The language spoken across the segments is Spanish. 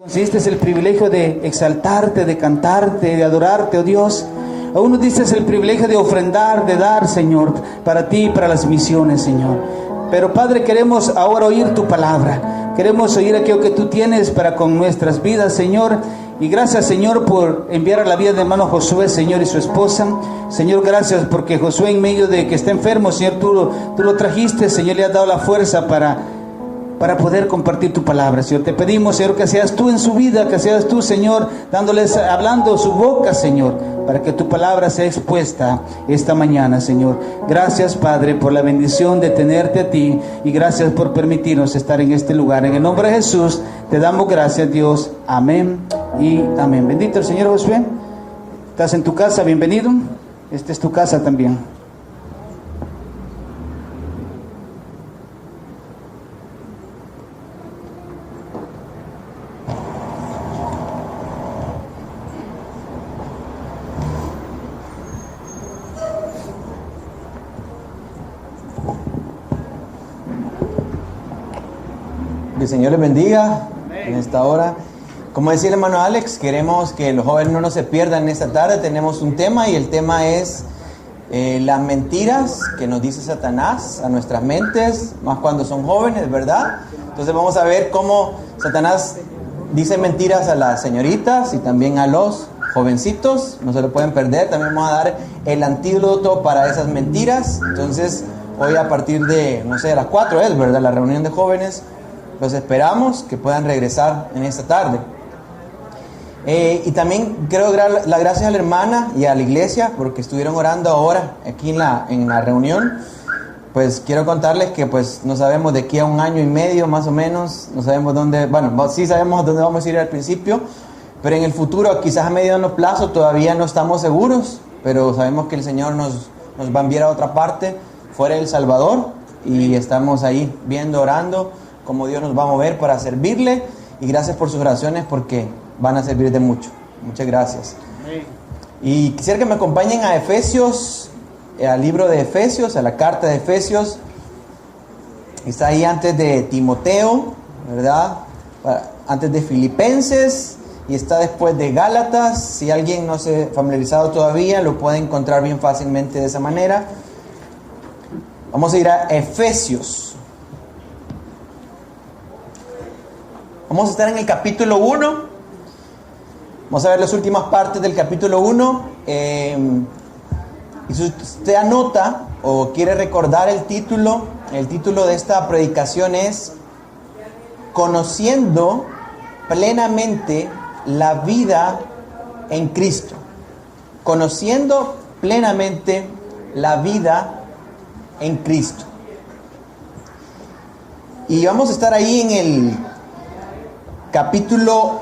Consiste el privilegio de exaltarte, de cantarte, de adorarte, oh Dios. Aún nos diste el privilegio de ofrendar, de dar, Señor, para ti y para las misiones, Señor. Pero Padre, queremos ahora oír tu palabra. Queremos oír aquello que tú tienes para con nuestras vidas, Señor. Y gracias, Señor, por enviar a la vida de hermano Josué, Señor, y su esposa. Señor, gracias porque Josué, en medio de que está enfermo, Señor, tú lo trajiste, Señor, le has dado la fuerza para poder compartir tu palabra, Señor. Te pedimos, Señor, que seas tú en su vida, que seas tú, Señor, hablando su boca, Señor, para que tu palabra sea expuesta esta mañana, Señor. Gracias, Padre, por la bendición de tenerte a ti, y gracias por permitirnos estar en este lugar. En el nombre de Jesús te damos gracias, Dios. Amén y amén. Bendito el Señor. Josué, estás en tu casa, bienvenido. Esta es tu casa también. Que el Señor les bendiga en esta hora. Como decía el hermano Alex, queremos que los jóvenes no se pierdan en esta tarde. Tenemos un tema y el tema es las mentiras que nos dice Satanás a nuestras mentes, más cuando son jóvenes, ¿verdad? Entonces vamos a ver cómo Satanás dice mentiras a las señoritas y también a los jovencitos. No se lo pueden perder. También vamos a dar el antídoto para esas mentiras. Entonces hoy a partir de, no sé, a las 4 es, ¿verdad?, la reunión de jóvenes. Los esperamos que puedan regresar en esta tarde. Y también quiero dar las gracias a la hermana y a la iglesia porque estuvieron orando ahora aquí en la reunión. Pues quiero contarles que pues no sabemos de aquí a 1 año y medio más o menos, no sabemos dónde, bueno, sí sabemos dónde vamos a ir al principio, pero en el futuro, quizás a mediano plazo, todavía no estamos seguros, pero sabemos que el Señor nos va a enviar a otra parte, fuera de El Salvador, y estamos ahí viendo, orando, cómo Dios nos va a mover para servirle, y gracias por sus oraciones porque van a servir de mucho. Muchas gracias. Amén. Y quisiera que me acompañen a Efesios, al libro de Efesios, a la carta de Efesios. Está ahí antes de Timoteo, ¿verdad? Antes de Filipenses, y está después de Gálatas. Si alguien no se ha familiarizado todavía, lo puede encontrar bien fácilmente de esa manera. Vamos a ir a Efesios. Vamos a estar en el capítulo 1. Vamos a ver las últimas partes del capítulo 1. Y si usted anota o quiere recordar el título de esta predicación es Conociendo plenamente la vida en Cristo. Conociendo plenamente la vida en Cristo. Y vamos a estar ahí en el capítulo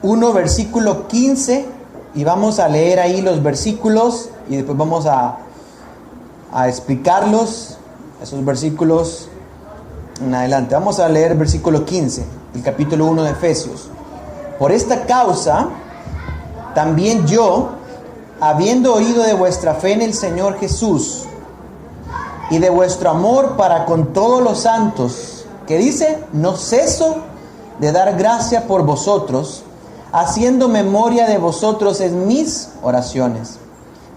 1, versículo 15, y vamos a leer ahí los versículos y después vamos a explicarlos, esos versículos en adelante. Vamos a leer el versículo 15, el capítulo 1 de Efesios. Por esta causa, también yo, habiendo oído de vuestra fe en el Señor Jesús y de vuestro amor para con todos los santos, que dice, no ceso de dar gracia por vosotros, haciendo memoria de vosotros en mis oraciones,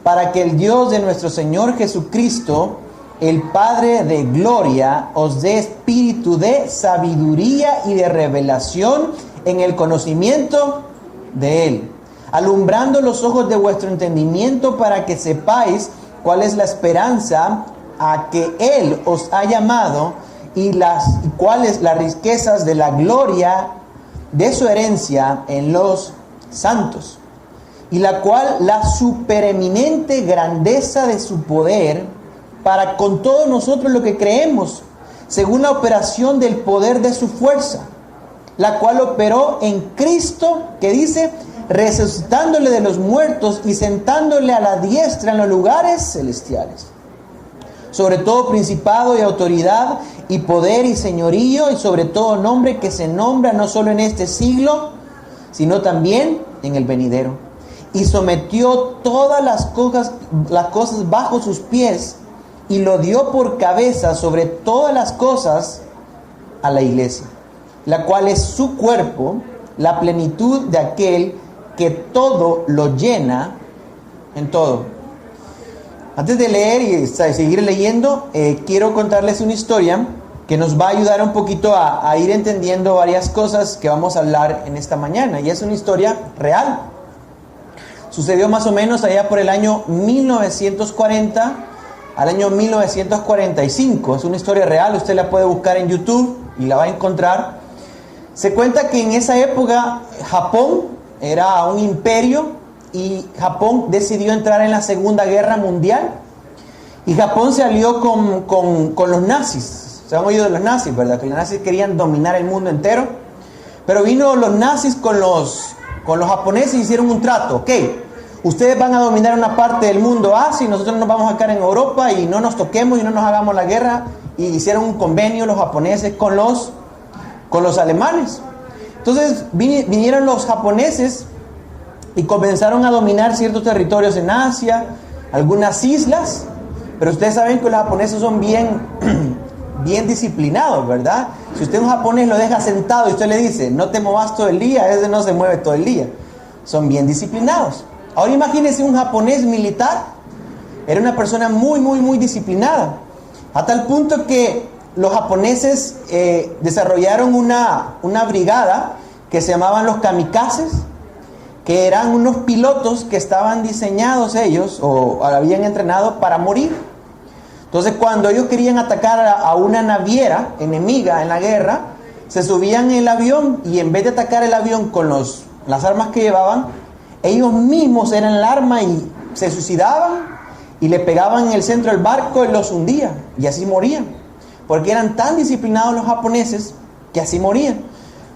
para que el Dios de nuestro Señor Jesucristo, el Padre de gloria, os dé espíritu de sabiduría y de revelación en el conocimiento de Él, alumbrando los ojos de vuestro entendimiento para que sepáis cuál es la esperanza a que Él os ha llamado y cuáles las riquezas de la gloria de su herencia en los santos, y la cual la supereminente grandeza de su poder para con todos nosotros los que creemos, según la operación del poder de su fuerza, la cual operó en Cristo, que dice, resucitándole de los muertos y sentándole a la diestra en los lugares celestiales, sobre todo principado y autoridad y poder y señorío, y sobre todo nombre que se nombra no solo en este siglo, sino también en el venidero. Y sometió todas las cosas bajo sus pies, y lo dio por cabeza sobre todas las cosas a la iglesia, la cual es su cuerpo, la plenitud de aquel que todo lo llena en todo. Antes de leer y seguir leyendo, quiero contarles una historia que nos va a ayudar un poquito a ir entendiendo varias cosas que vamos a hablar en esta mañana. Y es una historia real. Sucedió más o menos allá por el año 1940 al año 1945. Es una historia real, usted la puede buscar en YouTube y la va a encontrar. Se cuenta que en esa época Japón era un imperio y Japón decidió entrar en la Segunda Guerra Mundial. Y Japón se alió con los nazis. Se han oído de los nazis, ¿verdad? Que los nazis querían dominar el mundo entero. Pero vino los nazis con los japoneses y hicieron un trato. Ok, ustedes van a dominar una parte del mundo Asia y nosotros nos vamos a quedar en Europa y no nos toquemos y no nos hagamos la guerra. Y hicieron un convenio los japoneses con los alemanes. Entonces vinieron los japoneses y comenzaron a dominar ciertos territorios en Asia, algunas islas. Pero ustedes saben que los japoneses son bien disciplinados, ¿verdad? Si usted un japonés lo deja sentado y usted le dice, no te movas todo el día, ese no se mueve todo el día. Son bien disciplinados. Ahora imagínense un japonés militar. Era una persona muy disciplinada. A tal punto que los japoneses desarrollaron una brigada que se llamaban los kamikazes, que eran unos pilotos que estaban diseñados ellos o habían entrenado para morir. Entonces cuando ellos querían atacar a una naviera enemiga en la guerra, se subían en el avión y en vez de atacar el avión con las armas que llevaban, ellos mismos eran el arma y se suicidaban y le pegaban en el centro del barco y los hundían y así morían, porque eran tan disciplinados los japoneses que así morían.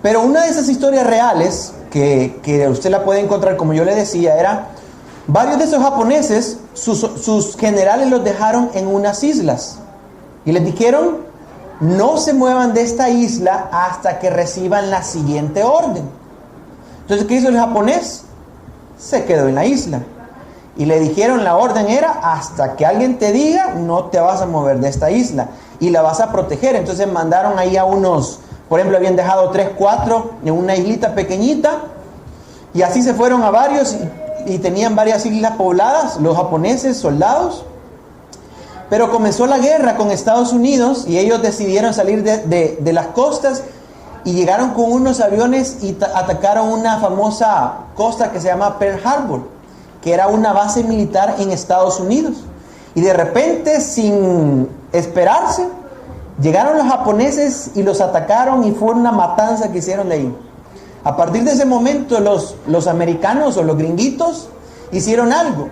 Pero una de esas historias reales que usted la puede encontrar, como yo le decía, era varios de esos japoneses, sus generales los dejaron en unas islas y les dijeron, no se muevan de esta isla hasta que reciban la siguiente orden. Entonces, ¿qué hizo el japonés? Se quedó en la isla y le dijeron, la orden era hasta que alguien te diga, no te vas a mover de esta isla y la vas a proteger. Entonces mandaron ahí a unos, por ejemplo, habían dejado 3, 4 en una islita pequeñita y así se fueron a varios y tenían varias islas pobladas, los japoneses, soldados. Pero comenzó la guerra con Estados Unidos y ellos decidieron salir de las costas y llegaron con unos aviones y atacaron una famosa costa que se llama Pearl Harbor, que era una base militar en Estados Unidos. Y de repente, sin esperarse, llegaron los japoneses y los atacaron y fue una matanza que hicieron de ahí. A partir de ese momento los americanos o los gringuitos hicieron algo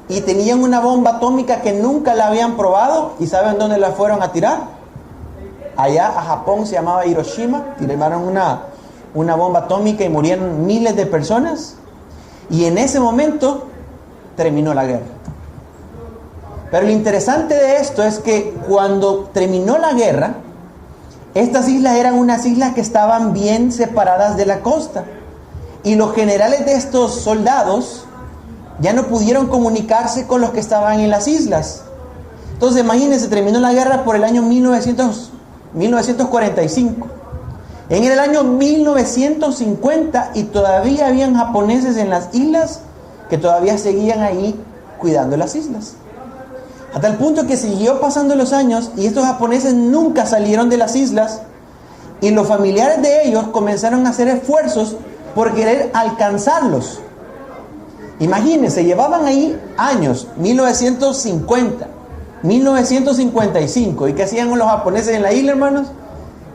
y tenían una bomba atómica que nunca la habían probado. ¿Y saben dónde la fueron a tirar? Allá a Japón, se llamaba Hiroshima. Tiraron una bomba atómica y murieron miles de personas. Y en ese momento terminó la guerra. Pero lo interesante de esto es que cuando terminó la guerra, estas islas eran unas islas que estaban bien separadas de la costa. Y los generales de estos soldados ya no pudieron comunicarse con los que estaban en las islas. Entonces imagínense, terminó la guerra por el año 1945. En el año 1950 y todavía habían japoneses en las islas que todavía seguían ahí cuidando las islas. A tal punto que siguió pasando los años y estos japoneses nunca salieron de las islas y los familiares de ellos comenzaron a hacer esfuerzos por querer alcanzarlos. Imagínense, llevaban ahí años, 1950, 1955. ¿Y qué hacían los japoneses en la isla, hermanos?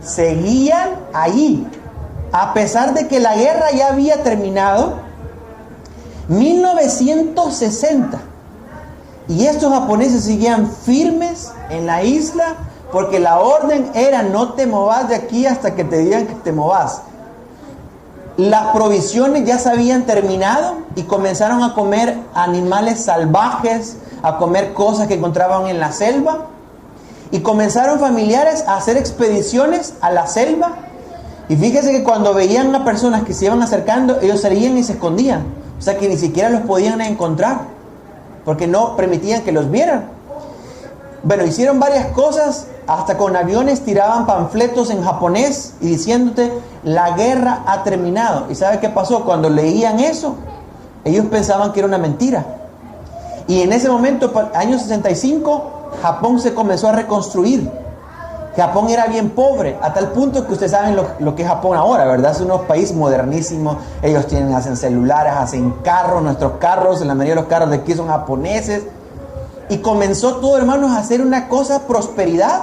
Seguían ahí, a pesar de que la guerra ya había terminado. 1960. Y estos japoneses seguían firmes en la isla porque la orden era no te movas de aquí hasta que te digan que te movas. Las provisiones ya se habían terminado y comenzaron a comer animales salvajes, a comer cosas que encontraban en la selva. Y comenzaron familiares a hacer expediciones a la selva. Y fíjese que cuando veían a personas que se iban acercando, ellos salían y se escondían. O sea que ni siquiera los podían encontrar, porque no permitían que los vieran. Bueno, hicieron varias cosas hasta con aviones tiraban panfletos en japonés y diciéndote, la guerra ha terminado. ¿Y sabe qué pasó? Cuando leían eso, ellos pensaban que era una mentira. Y en ese momento, año 65, Japón se comenzó a reconstruir. Japón era bien pobre, a tal punto que ustedes saben lo que es Japón ahora, ¿verdad? Es un país modernísimo. Ellos hacen celulares, hacen carros. Nuestros carros, la mayoría de los carros de aquí son japoneses. Y comenzó todo, hermanos, a hacer una cosa, prosperidad.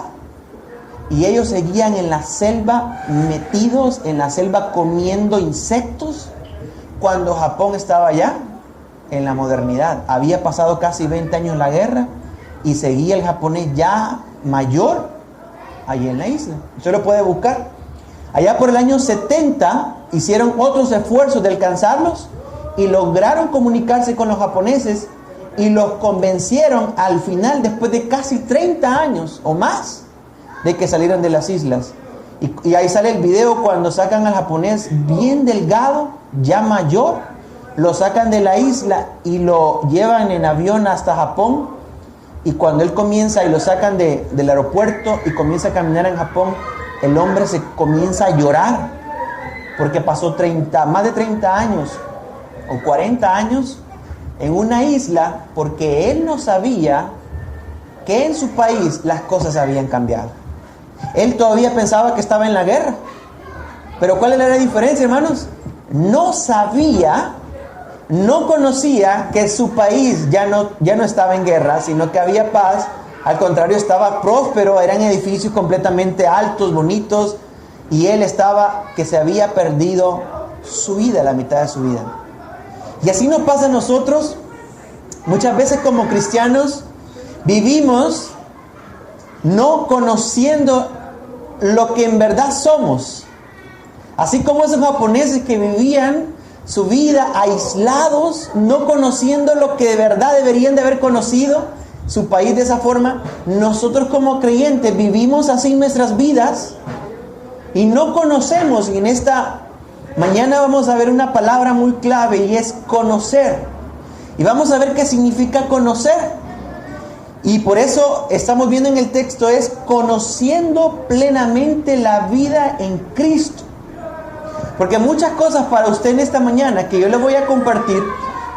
Y ellos seguían en la selva, metidos en la selva comiendo insectos, cuando Japón estaba ya en la modernidad. Había pasado casi 20 años la guerra y seguía el japonés ya mayor allí en la isla. Usted lo puede buscar. Allá por el año 70 hicieron otros esfuerzos de alcanzarlos y lograron comunicarse con los japoneses y los convencieron al final, después de casi 30 años o más, de que salieran de las islas. Y ahí sale el video cuando sacan al japonés bien delgado, ya mayor, lo sacan de la isla y lo llevan en avión hasta Japón. Y cuando él comienza y lo sacan del aeropuerto y comienza a caminar en Japón, el hombre se comienza a llorar porque pasó más de 30 años o 40 años en una isla, porque él no sabía que en su país las cosas habían cambiado. Él todavía pensaba que estaba en la guerra. Pero ¿cuál era la diferencia, hermanos? No sabía, no conocía que su país ya no estaba en guerra, sino que había paz. Al contrario, estaba próspero, eran edificios completamente altos, bonitos, y él estaba que se había perdido su vida, la mitad de su vida. Y así nos pasa a nosotros. Muchas veces como cristianos vivimos no conociendo lo que en verdad somos. Así como esos japoneses que vivían su vida aislados, no conociendo lo que de verdad deberían de haber conocido, su país de esa forma, nosotros como creyentes vivimos así nuestras vidas y no conocemos. Y en esta mañana vamos a ver una palabra muy clave y es conocer. Y vamos a ver qué significa conocer. Y por eso estamos viendo en el texto es conociendo plenamente la vida en Cristo. Porque muchas cosas para usted en esta mañana que yo le voy a compartir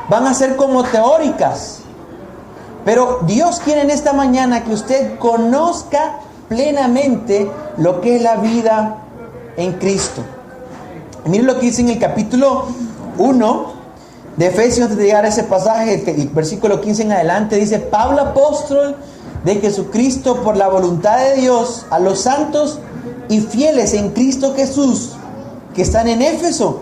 van a ser como teóricas. Pero Dios quiere en esta mañana que usted conozca plenamente lo que es la vida en Cristo. Miren lo que dice en el capítulo 1 de Efesios, antes de llegar a ese pasaje, el versículo 15 en adelante, dice: Pablo, apóstol de Jesucristo, por la voluntad de Dios, a los santos y fieles en Cristo Jesús, que están en Éfeso,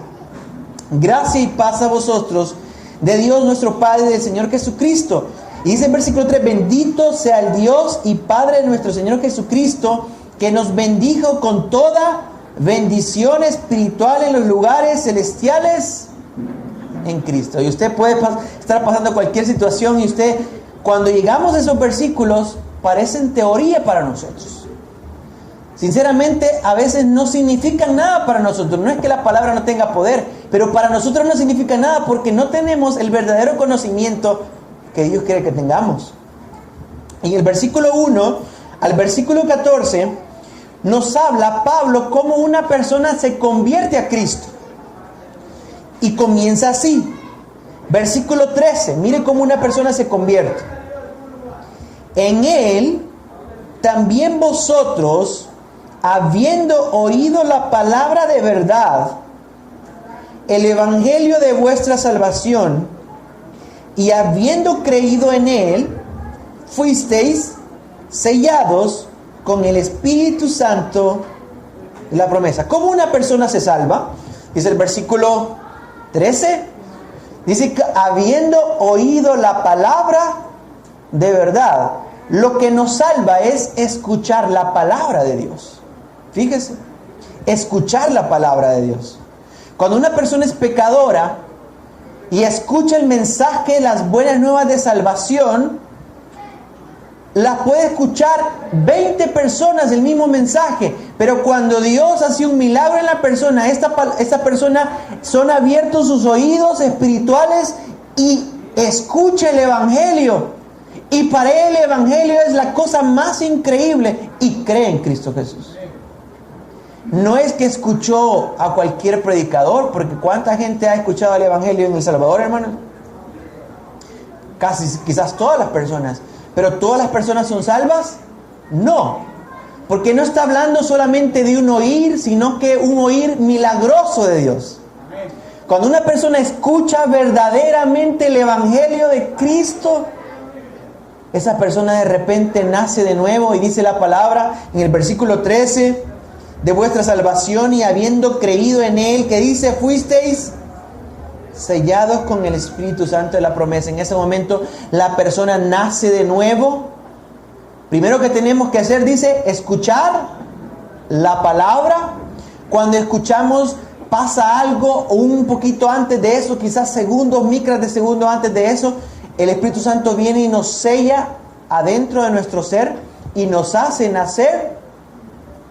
gracia y paz a vosotros, de Dios nuestro Padre y del Señor Jesucristo. Y dice en versículo 3: bendito sea el Dios y Padre de nuestro Señor Jesucristo, que nos bendijo con toda bendición espiritual en los lugares celestiales en Cristo. Y usted puede estar pasando cualquier situación y usted, cuando llegamos a esos versículos, parecen teoría para nosotros. Sinceramente, a veces no significan nada para nosotros. No es que la palabra no tenga poder, pero para nosotros no significa nada porque no tenemos el verdadero conocimiento que Dios quiere que tengamos. En el versículo 1 al versículo 14 nos habla Pablo cómo una persona se convierte a Cristo. Y comienza así. Versículo 13. Mire cómo una persona se convierte. En él también vosotros, habiendo oído la palabra de verdad, el evangelio de vuestra salvación, y habiendo creído en él, fuisteis sellados con el Espíritu Santo de la promesa. ¿Cómo una persona se salva? Dice el versículo 13, dice que habiendo oído la palabra de verdad, lo que nos salva es escuchar la palabra de Dios. Fíjese, escuchar la palabra de Dios. Cuando una persona es pecadora y escucha el mensaje, las buenas nuevas de salvación, la puede escuchar 20 personas el mismo mensaje, pero cuando Dios hace un milagro en la persona, esta persona son abiertos sus oídos espirituales y escucha el evangelio. Y para él el evangelio es la cosa más increíble. y cree en Cristo Jesús. No es que escuchó a cualquier predicador, porque ¿cuánta gente ha escuchado el Evangelio en El Salvador, hermanos? Quizás todas las personas. ¿Pero todas las personas son salvas? No. Porque no está hablando solamente de un oír, sino que un oír milagroso de Dios. Cuando una persona escucha verdaderamente el Evangelio de Cristo, esa persona de repente nace de nuevo, y dice la palabra en el versículo 13, de vuestra salvación y habiendo creído en Él, que dice, fuisteis sellados con el Espíritu Santo de la promesa. En ese momento la persona nace de nuevo. Primero que tenemos que hacer, dice, escuchar la palabra. Cuando escuchamos, pasa algo un poquito antes de eso, quizás segundos, micras de segundo antes de eso. El Espíritu Santo viene y nos sella adentro de nuestro ser y nos hace nacer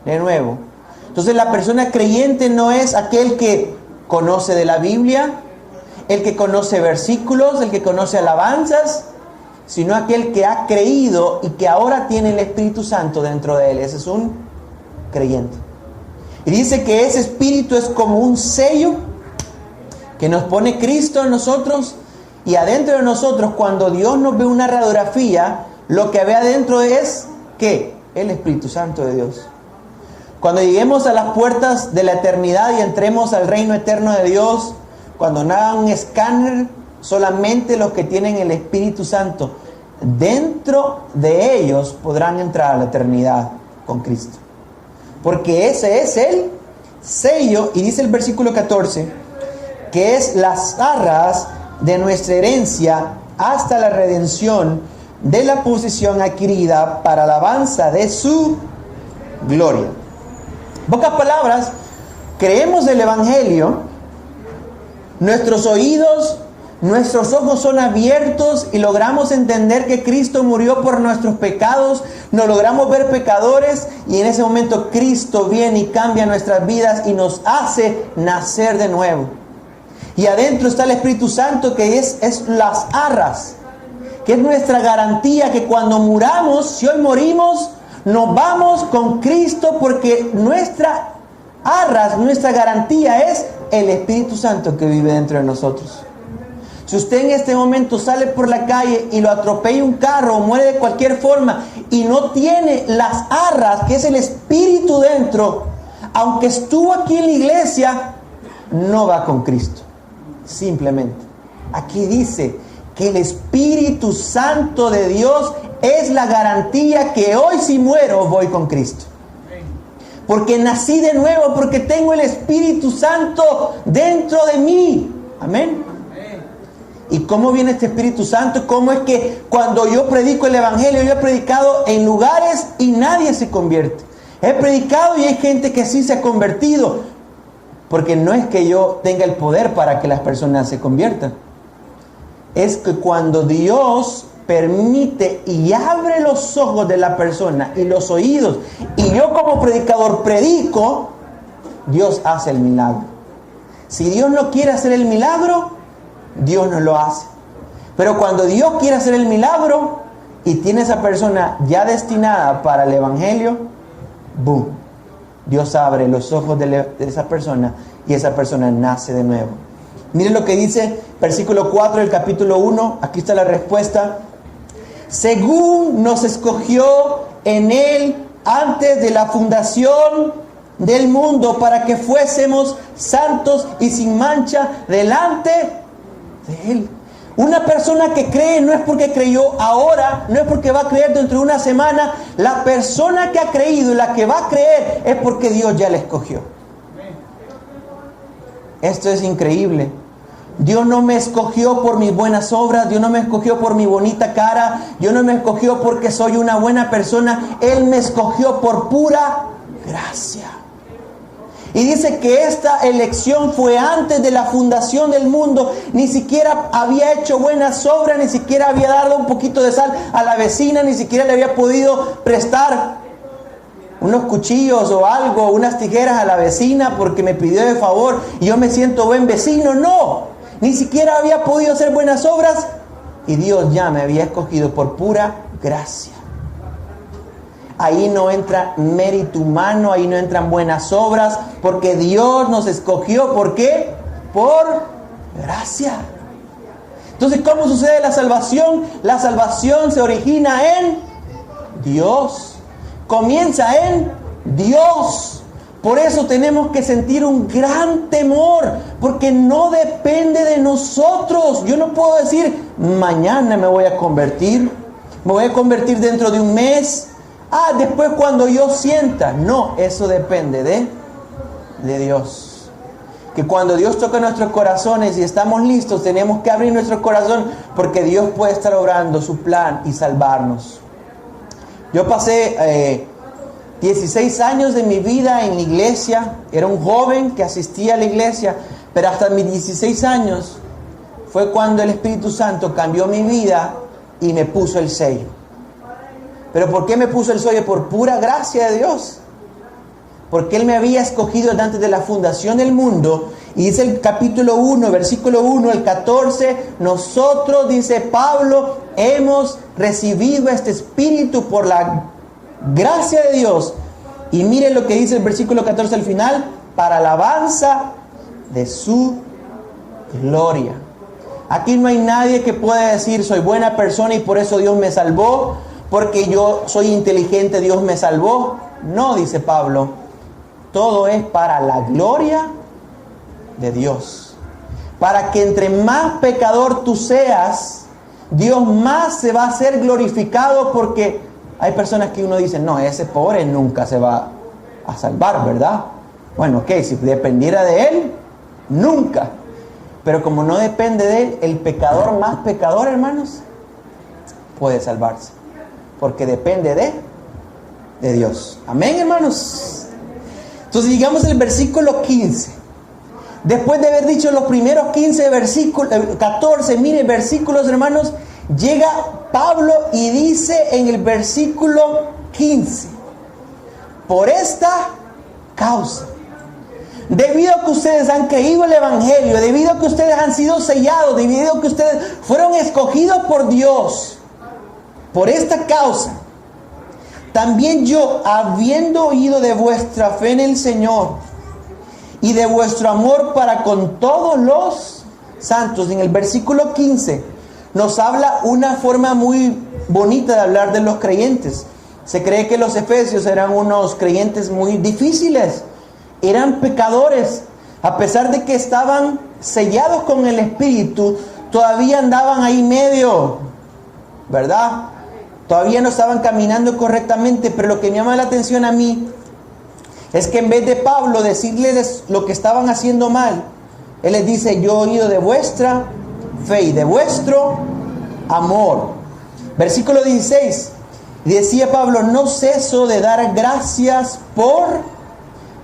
de nuevo. Entonces la persona creyente no es aquel que conoce de la Biblia, el que conoce versículos, el que conoce alabanzas, sino aquel que ha creído y que ahora tiene el Espíritu Santo dentro de él. Ese es un creyente. Y dice que ese Espíritu es como un sello que nos pone Cristo en nosotros, y adentro de nosotros, cuando Dios nos ve una radiografía, lo que ve adentro es, ¿qué? El Espíritu Santo de Dios. Cuando lleguemos a las puertas de la eternidad y entremos al reino eterno de Dios, cuando no haga un escáner, solamente los que tienen el Espíritu Santo dentro de ellos podrán entrar a la eternidad con Cristo. Porque ese es el sello, y dice el versículo 14, que es las arras de nuestra herencia hasta la redención de la posesión adquirida para alabanza de su gloria. En pocas palabras, creemos el Evangelio, nuestros oídos, nuestros ojos son abiertos y logramos entender que Cristo murió por nuestros pecados, nos logramos ver pecadores, y en ese momento Cristo viene y cambia nuestras vidas y nos hace nacer de nuevo. Y adentro está el Espíritu Santo, que es las arras, que es nuestra garantía, que cuando muramos, si hoy morimos, nos vamos con Cristo, porque nuestra arras, nuestra garantía es el Espíritu Santo que vive dentro de nosotros. Si usted en este momento sale por la calle y lo atropella un carro o muere de cualquier forma y no tiene las arras, que es el Espíritu dentro, aunque estuvo aquí en la iglesia, no va con Cristo. Simplemente. Aquí dice que el Espíritu Santo de Dios es la garantía que hoy, si muero, voy con Cristo. Porque nací de nuevo, porque tengo el Espíritu Santo dentro de mí. Amén. ¿Y cómo viene este Espíritu Santo? ¿Cómo es que cuando yo predico el Evangelio, yo he predicado en lugares y nadie se convierte? He predicado y hay gente que sí se ha convertido. Porque no es que yo tenga el poder para que las personas se conviertan. Es que cuando Dios permite y abre los ojos de la persona y los oídos, y yo como predicador predico, Dios hace el milagro. Si Dios no quiere hacer el milagro, Dios no lo hace. Pero cuando Dios quiere hacer el milagro y tiene esa persona ya destinada para el Evangelio, ¡boom! Dios abre los ojos de esa persona y esa persona nace de nuevo. Miren lo que dice versículo 4 del capítulo 1. Aquí está la respuesta. Según nos escogió en Él antes de la fundación del mundo, para que fuésemos santos y sin mancha delante de Él. Una persona que cree no es porque creyó ahora, no es porque va a creer dentro de una semana. La persona que ha creído y la que va a creer es porque Dios ya la escogió. Esto es increíble. Dios no me escogió por mis buenas obras, Dios no me escogió por mi bonita cara, Dios no me escogió porque soy una buena persona. Él me escogió por pura gracia. Y dice que esta elección fue antes de la fundación del mundo. Ni siquiera había hecho buenas obras, ni siquiera había dado un poquito de sal a la vecina, ni siquiera le había podido prestar unos cuchillos o algo, unas tijeras a la vecina porque me pidió de favor y yo me siento buen vecino. No, ni siquiera había podido hacer buenas obras y Dios ya me había escogido por pura gracia. Ahí no entra mérito humano, ahí no entran buenas obras, porque Dios nos escogió. ¿Por qué? Por gracia. Entonces, ¿cómo sucede la salvación? La salvación se origina en Dios. Comienza en Dios. Por eso tenemos que sentir un gran temor, porque no depende de nosotros. Yo no puedo decir, mañana me voy a convertir dentro de un mes. Después cuando yo sienta. No, eso depende de Dios. Que cuando Dios toca nuestros corazones y estamos listos, tenemos que abrir nuestro corazón, porque Dios puede estar obrando su plan y salvarnos. Yo pasé 16 años de mi vida en la iglesia. Era un joven que asistía a la iglesia, pero hasta mis 16 años fue cuando el Espíritu Santo cambió mi vida y me puso el sello. ¿Pero por qué me puso el sello? Por pura gracia de Dios. Porque Él me había escogido antes de la fundación del mundo. Y dice el capítulo 1, versículo 1, el 14, nosotros, dice Pablo, hemos recibido este Espíritu por la gracia de Dios. Y miren lo que dice el versículo 14 al final, para alabanza de su gloria. Aquí no hay nadie que pueda decir, soy buena persona y por eso Dios me salvó, porque yo soy inteligente, Dios me salvó. No, dice Pablo, todo es para la gloria de Dios. Para que entre más pecador tú seas, Dios más se va a hacer glorificado, porque hay personas que uno dice, no, ese pobre nunca se va a salvar, ¿verdad? Bueno, ok, si dependiera de él, nunca. Pero como no depende de él, el pecador más pecador, hermanos, puede salvarse. Porque depende de Dios. Amén, hermanos. Entonces llegamos al versículo 15. Después de haber dicho los primeros 15 versículos, 14, miren, versículos, hermanos, llega Pablo y dice en el versículo 15, por esta causa, debido a que ustedes han creído el Evangelio, debido a que ustedes han sido sellados, debido a que ustedes fueron escogidos por Dios, por esta causa, también yo, habiendo oído de vuestra fe en el Señor y de vuestro amor para con todos los santos, en el versículo 15 nos habla una forma muy bonita de hablar de los creyentes. Se cree que los efesios eran unos creyentes muy difíciles, eran pecadores, a pesar de que estaban sellados con el Espíritu, todavía andaban ahí medio, ¿verdad? Todavía no estaban caminando correctamente. Pero lo que me llama la atención a mí es que en vez de Pablo decirles lo que estaban haciendo mal, él les dice, yo he oído de vuestra fe y de vuestro amor. Versículo 16, decía Pablo, no ceso de dar gracias por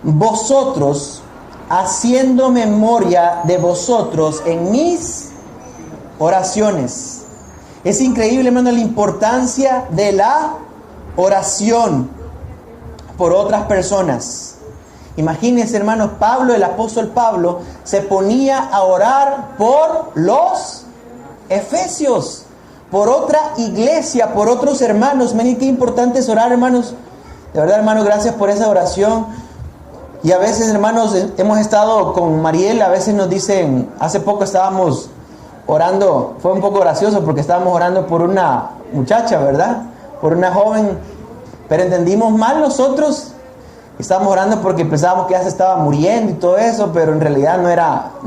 vosotros, haciendo memoria de vosotros en mis oraciones. Es increíble, hermano, la importancia de la oración por otras personas. Imagínense, hermanos, Pablo, el apóstol Pablo, se ponía a orar por los efesios, por otra iglesia, por otros hermanos. Miren qué importante es orar, hermanos. De verdad, hermano, gracias por esa oración. Y a veces, hermanos, hemos estado con Mariel, a veces nos dicen, hace poco estábamos orando, fue un poco gracioso porque estábamos orando por una muchacha, ¿verdad? Por una joven, pero entendimos mal nosotros. Estábamos orando porque pensábamos que ya se estaba muriendo y todo eso, pero en realidad no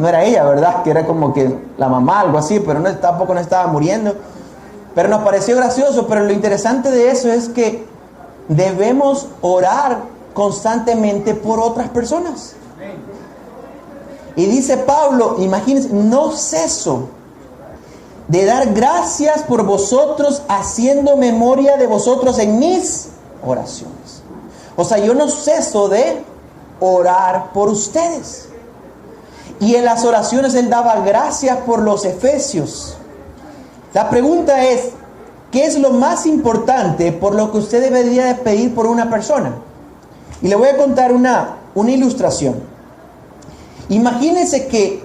era ella, ¿verdad? Que era como que la mamá, algo así, pero tampoco no estaba muriendo. Pero nos pareció gracioso, pero lo interesante de eso es que debemos orar constantemente por otras personas. Y dice Pablo, imagínense, no ceso de dar gracias por vosotros, haciendo memoria de vosotros en mis oraciones. O sea, yo no ceso de orar por ustedes. Y en las oraciones él daba gracias por los efesios. La pregunta es, ¿qué es lo más importante por lo que usted debería de pedir por una persona? Y le voy a contar una ilustración. Imagínense que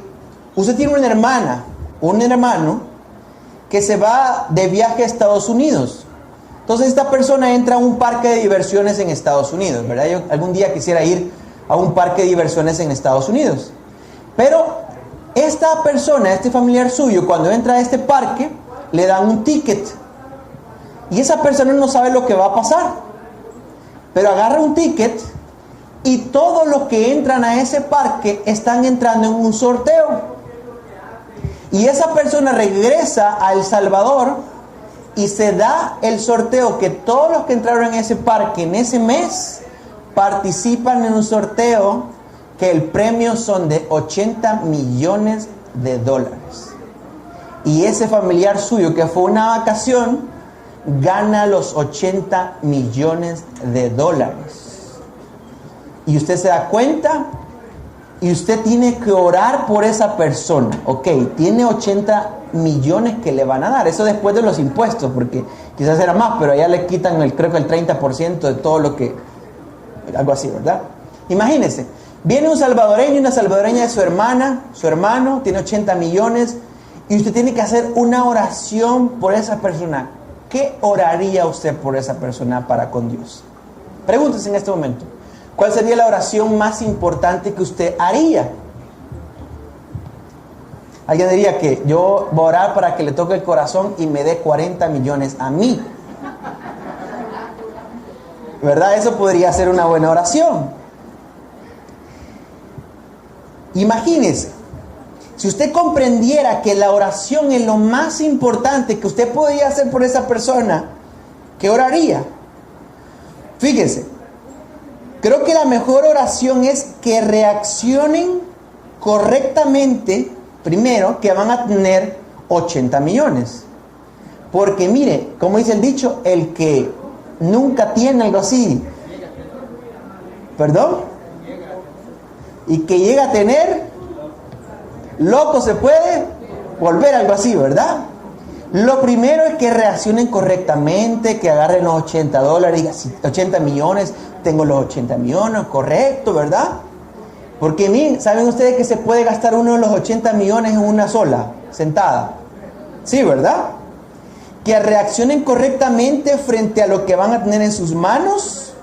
usted tiene una hermana, un hermano, que se va de viaje a Estados Unidos. Entonces esta persona entra a un parque de diversiones en Estados Unidos, ¿verdad? Yo algún día quisiera ir a un parque de diversiones en Estados Unidos. Pero esta persona, este familiar suyo, cuando entra a este parque, le dan un ticket. Y esa persona no sabe lo que va a pasar. Pero agarra un ticket y todos los que entran a ese parque están entrando en un sorteo. Y esa persona regresa a El Salvador y se da el sorteo que todos los que entraron en ese parque en ese mes participan en un sorteo que el premio son de $80 millones. Y ese familiar suyo que fue una vacación gana los $80 millones. Y usted se da cuenta y usted tiene que orar por esa persona. Ok, tiene 80 millones que le van a dar. Eso después de los impuestos, porque quizás era más, pero allá le quitan creo que el 30% de todo lo que... Algo así, ¿verdad? Imagínense, viene un salvadoreño y una salvadoreña de su hermano, tiene 80 millones, y usted tiene que hacer una oración por esa persona. ¿Qué oraría usted por esa persona para con Dios? Pregúntese en este momento. ¿Cuál sería la oración más importante que usted haría? Alguien diría que yo voy a orar para que le toque el corazón y me dé 40 millones a mí. ¿Verdad? Eso podría ser una buena oración. Imagínese, si usted comprendiera que la oración es lo más importante que usted podría hacer por esa persona, ¿qué oraría? Fíjese, creo que la mejor oración es que reaccionen correctamente, primero, que van a tener 80 millones. Porque mire, como dice el dicho, el que nunca tiene algo así, ¿perdón? Y que llega a tener, loco se puede volver algo así, ¿verdad? Lo primero es que reaccionen correctamente, que agarren los $80, digan 80 millones, tengo los 80 millones, correcto, ¿verdad? Porque miren, ¿saben ustedes que se puede gastar uno de los 80 millones en una sola sentada? Sí, ¿verdad? Que reaccionen correctamente frente a lo que van a tener en sus manos.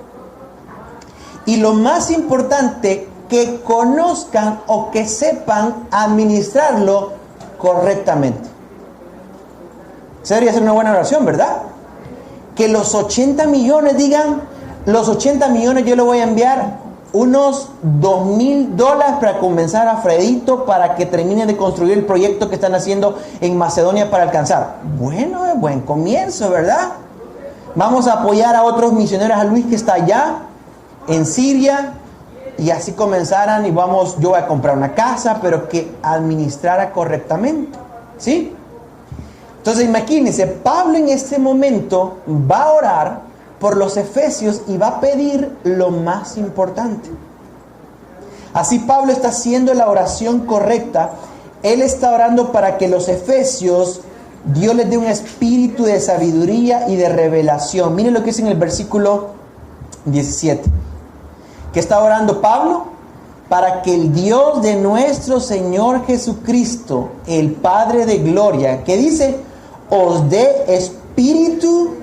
Y lo más importante, que conozcan o que sepan administrarlo correctamente. Esa debería ser una buena oración, ¿verdad? Que los 80 millones digan, los 80 millones yo le voy a enviar unos $2,000 para comenzar a Fredito para que termine de construir el proyecto que están haciendo en Macedonia para alcanzar. Bueno, buen comienzo, ¿verdad? Vamos a apoyar a otros misioneros, a Luis que está allá en Siria, y así comenzaran y yo voy a comprar una casa, pero que administrara correctamente, ¿sí? Entonces imagínense, Pablo en este momento va a orar por los efesios y va a pedir lo más importante. Así Pablo está haciendo la oración correcta. Él está orando para que los efesios, Dios les dé un espíritu de sabiduría y de revelación. Miren lo que dice en el versículo 17. ¿Qué está orando Pablo? Para que el Dios de nuestro Señor Jesucristo, el Padre de gloria, que dice, os dé espíritu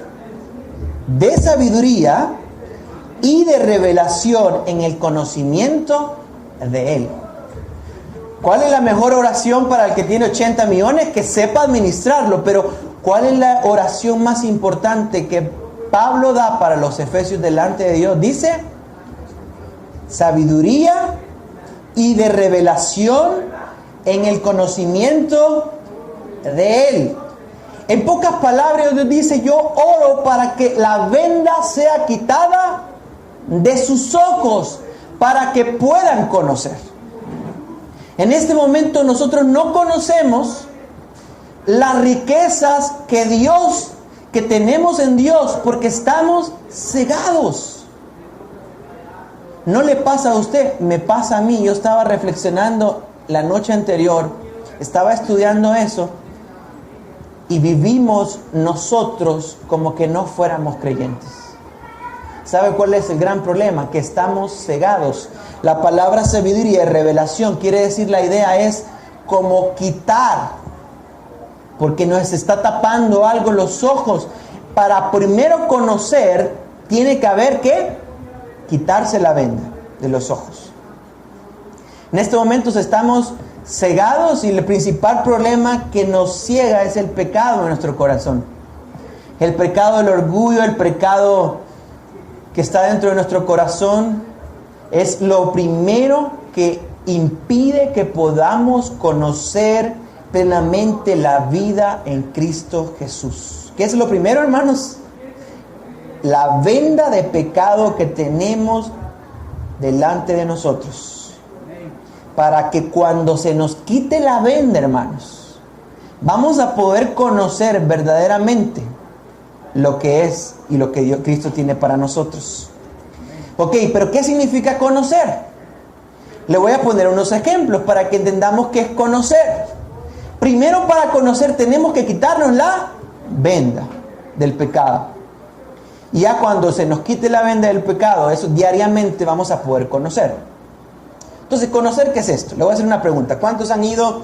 de sabiduría y de revelación en el conocimiento de Él. ¿Cuál es la mejor oración para el que tiene 80 millones? Que sepa administrarlo. Pero ¿cuál es la oración más importante que Pablo da para los efesios delante de Dios? Dice, sabiduría y de revelación en el conocimiento de Él. En pocas palabras, Dios dice, yo oro para que la venda sea quitada de sus ojos, para que puedan conocer. En este momento nosotros no conocemos las riquezas que tenemos en Dios, porque estamos cegados. ¿No le pasa a usted? Me pasa a mí. Yo estaba reflexionando la noche anterior, estaba estudiando eso, y vivimos nosotros como que no fuéramos creyentes. ¿Sabe cuál es el gran problema? Que estamos cegados. La palabra sabiduría y revelación quiere decir, la idea es como quitar, porque nos está tapando algo los ojos. para primero conocer, tiene que haber que quitarse la venda de los ojos. En este momento estamos cegados y el principal problema que nos ciega es el pecado en nuestro corazón. El pecado del orgullo, el pecado que está dentro de nuestro corazón es lo primero que impide que podamos conocer plenamente la vida en Cristo Jesús. ¿Qué es lo primero, hermanos? La venda de pecado que tenemos delante de nosotros. Para que cuando se nos quite la venda, hermanos, vamos a poder conocer verdaderamente lo que es y lo que Cristo tiene para nosotros. Ok, pero ¿qué significa conocer? Le voy a poner unos ejemplos para que entendamos qué es conocer. Primero, para conocer tenemos que quitarnos la venda del pecado. Y ya cuando se nos quite la venda del pecado, eso diariamente vamos a poder conocer. Entonces, ¿conocer qué es esto? Le voy a hacer una pregunta. ¿Cuántos han ido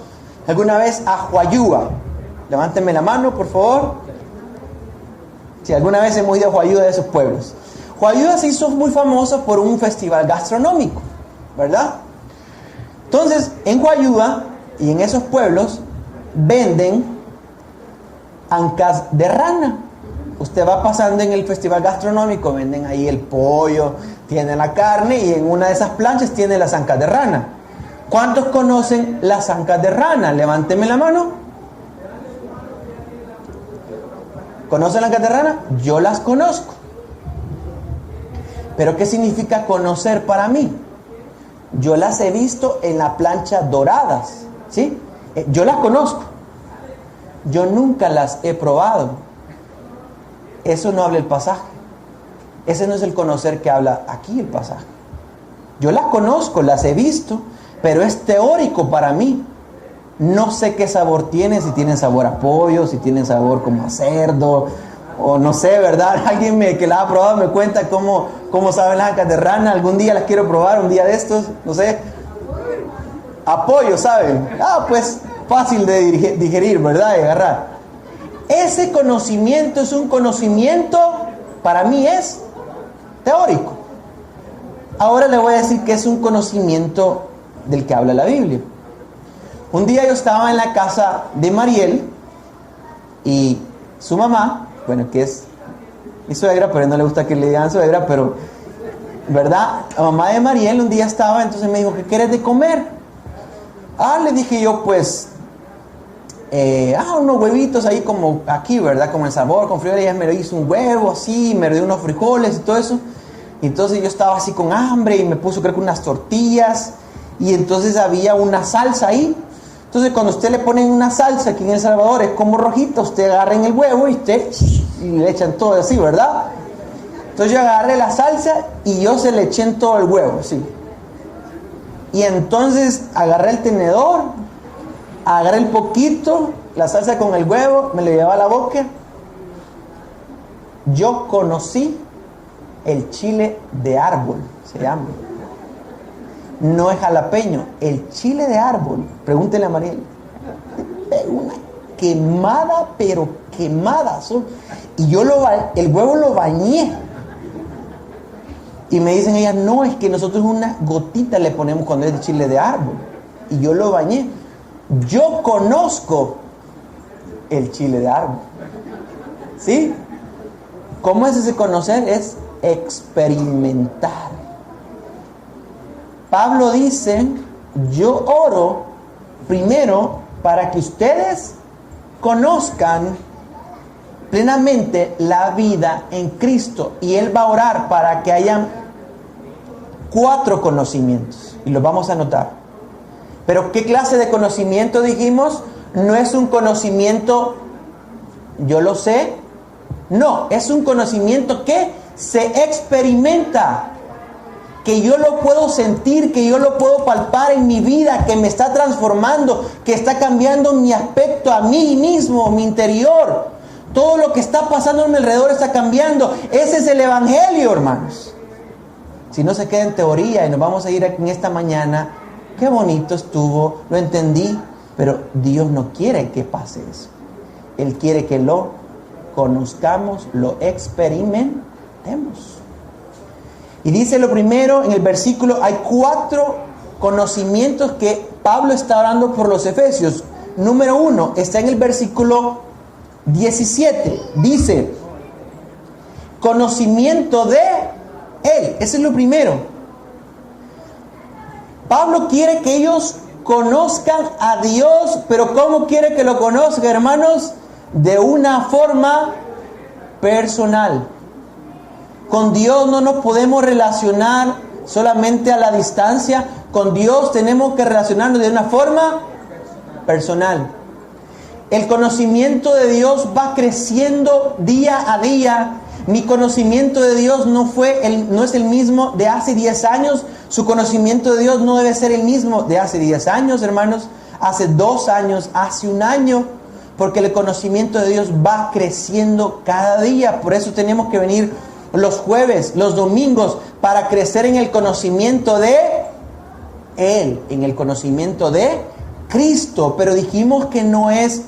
alguna vez a Huayúa? Levántenme la mano, por favor. Si alguna vez hemos ido a Huayúa, de esos pueblos. Huayúa se hizo muy famoso por un festival gastronómico, ¿verdad? Entonces, en Huayúa y en esos pueblos venden ancas de rana. Usted va pasando en el festival gastronómico, venden ahí el pollo, tiene la carne y en una de esas planchas tiene las ancas de rana. ¿Cuántos conocen las ancas de rana? Levánteme la mano. ¿Conocen las ancas de rana? Yo las conozco. ¿Pero qué significa conocer para mí? Yo las he visto en la plancha doradas, ¿sí? Yo las conozco. Yo nunca las he probado. Eso no habla el pasaje. Ese no es el conocer que habla aquí el pasaje. Yo las conozco, las he visto, pero es teórico para mí. No sé qué sabor tiene, si tienen sabor a pollo, si tienen sabor como a cerdo, o no sé, ¿verdad? Alguien que las ha probado me cuenta cómo saben las ancas de rana. Algún día las quiero probar, un día de estos, no sé. A pollo, ¿saben? Pues fácil de digerir, ¿verdad? De agarrar. Ese conocimiento es un conocimiento, para mí es teórico. Ahora le voy a decir que es un conocimiento del que habla la Biblia. Un día yo estaba en la casa de Mariel y su mamá, bueno, que es mi suegra, pero no le gusta que le digan suegra, pero, ¿verdad? La mamá de Mariel un día estaba, entonces me dijo, ¿qué quieres de comer? Le dije yo, pues, unos huevitos ahí como aquí, ¿verdad? Como el sabor, con frijoles. Ella me hizo un huevo así, me dio unos frijoles y todo eso. Y entonces yo estaba así con hambre y me puso, creo que unas tortillas. Y entonces había una salsa ahí. Entonces cuando usted le ponen una salsa aquí en El Salvador, es como rojita. Usted agarra en el huevo y le echan todo así, ¿verdad? Entonces yo agarré la salsa y yo se le eché en todo el huevo, así. Y entonces agarré el tenedor, agarré el poquito, la salsa con el huevo, me lo llevaba a la boca. Yo conocí el chile de árbol, se llama. No es jalapeño, el chile de árbol. Pregúntele a Mariel. Una quemada, pero quemada. Y yo el huevo lo bañé. Y me dicen ellas, no, es que nosotros una gotita le ponemos cuando es de chile de árbol. Y yo lo bañé. Yo conozco el chile de árbol. ¿Sí? ¿Cómo es ese conocer? Es experimentar. Pablo dice, yo oro primero para que ustedes conozcan plenamente la vida en Cristo. Y Él va a orar para que hayan 4 conocimientos. Y los vamos a anotar. Pero ¿qué clase de conocimiento dijimos? No es un conocimiento, yo lo sé. No, es un conocimiento que se experimenta. Que yo lo puedo sentir, que yo lo puedo palpar en mi vida, que me está transformando, que está cambiando mi aspecto a mí mismo, mi interior. Todo lo que está pasando a mi alrededor está cambiando. Ese es el Evangelio, hermanos. Si no se queda en teoría y nos vamos a ir en esta mañana, qué bonito estuvo, lo entendí, pero Dios no quiere que pase eso. Él quiere que lo conozcamos, lo experimentemos. Y dice lo primero en el versículo, hay 4 conocimientos que Pablo está hablando por los efesios. Número 1, está en el versículo 17. Dice, conocimiento de Él. Ese es lo primero. Pablo quiere que ellos conozcan a Dios, pero ¿cómo quiere que lo conozcan, hermanos? De una forma personal. Con Dios no nos podemos relacionar solamente a la distancia. Con Dios tenemos que relacionarnos de una forma personal. El conocimiento de Dios va creciendo día a día. Mi conocimiento de Dios no es el mismo de hace 10 años. Su conocimiento de Dios no debe ser el mismo de hace 10 años, hermanos, hace 2 años, hace 1 año, porque el conocimiento de Dios va creciendo cada día. Por eso tenemos que venir los jueves, los domingos, para crecer en el conocimiento de Él, en el conocimiento de Cristo. Pero dijimos que no es,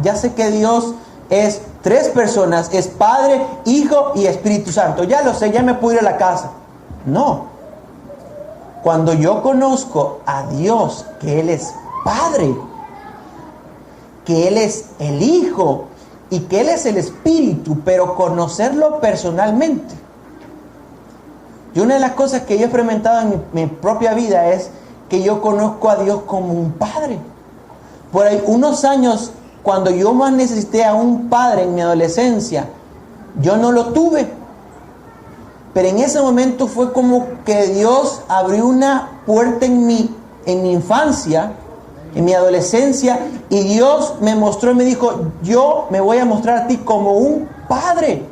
ya sé que Dios es 3 personas, es Padre, Hijo y Espíritu Santo. Ya lo sé, ya me puedo ir a la casa. No. Cuando yo conozco a Dios, que Él es Padre, que Él es el Hijo y que Él es el Espíritu, pero conocerlo personalmente. Y una de las cosas que yo he experimentado en mi propia vida es que yo conozco a Dios como un Padre. Por ahí, unos años, cuando yo más necesité a un padre en mi adolescencia, yo no lo tuve. Pero en ese momento fue como que Dios abrió una puerta en mi infancia, en mi adolescencia, y Dios me mostró y me dijo, yo me voy a mostrar a ti como un padre.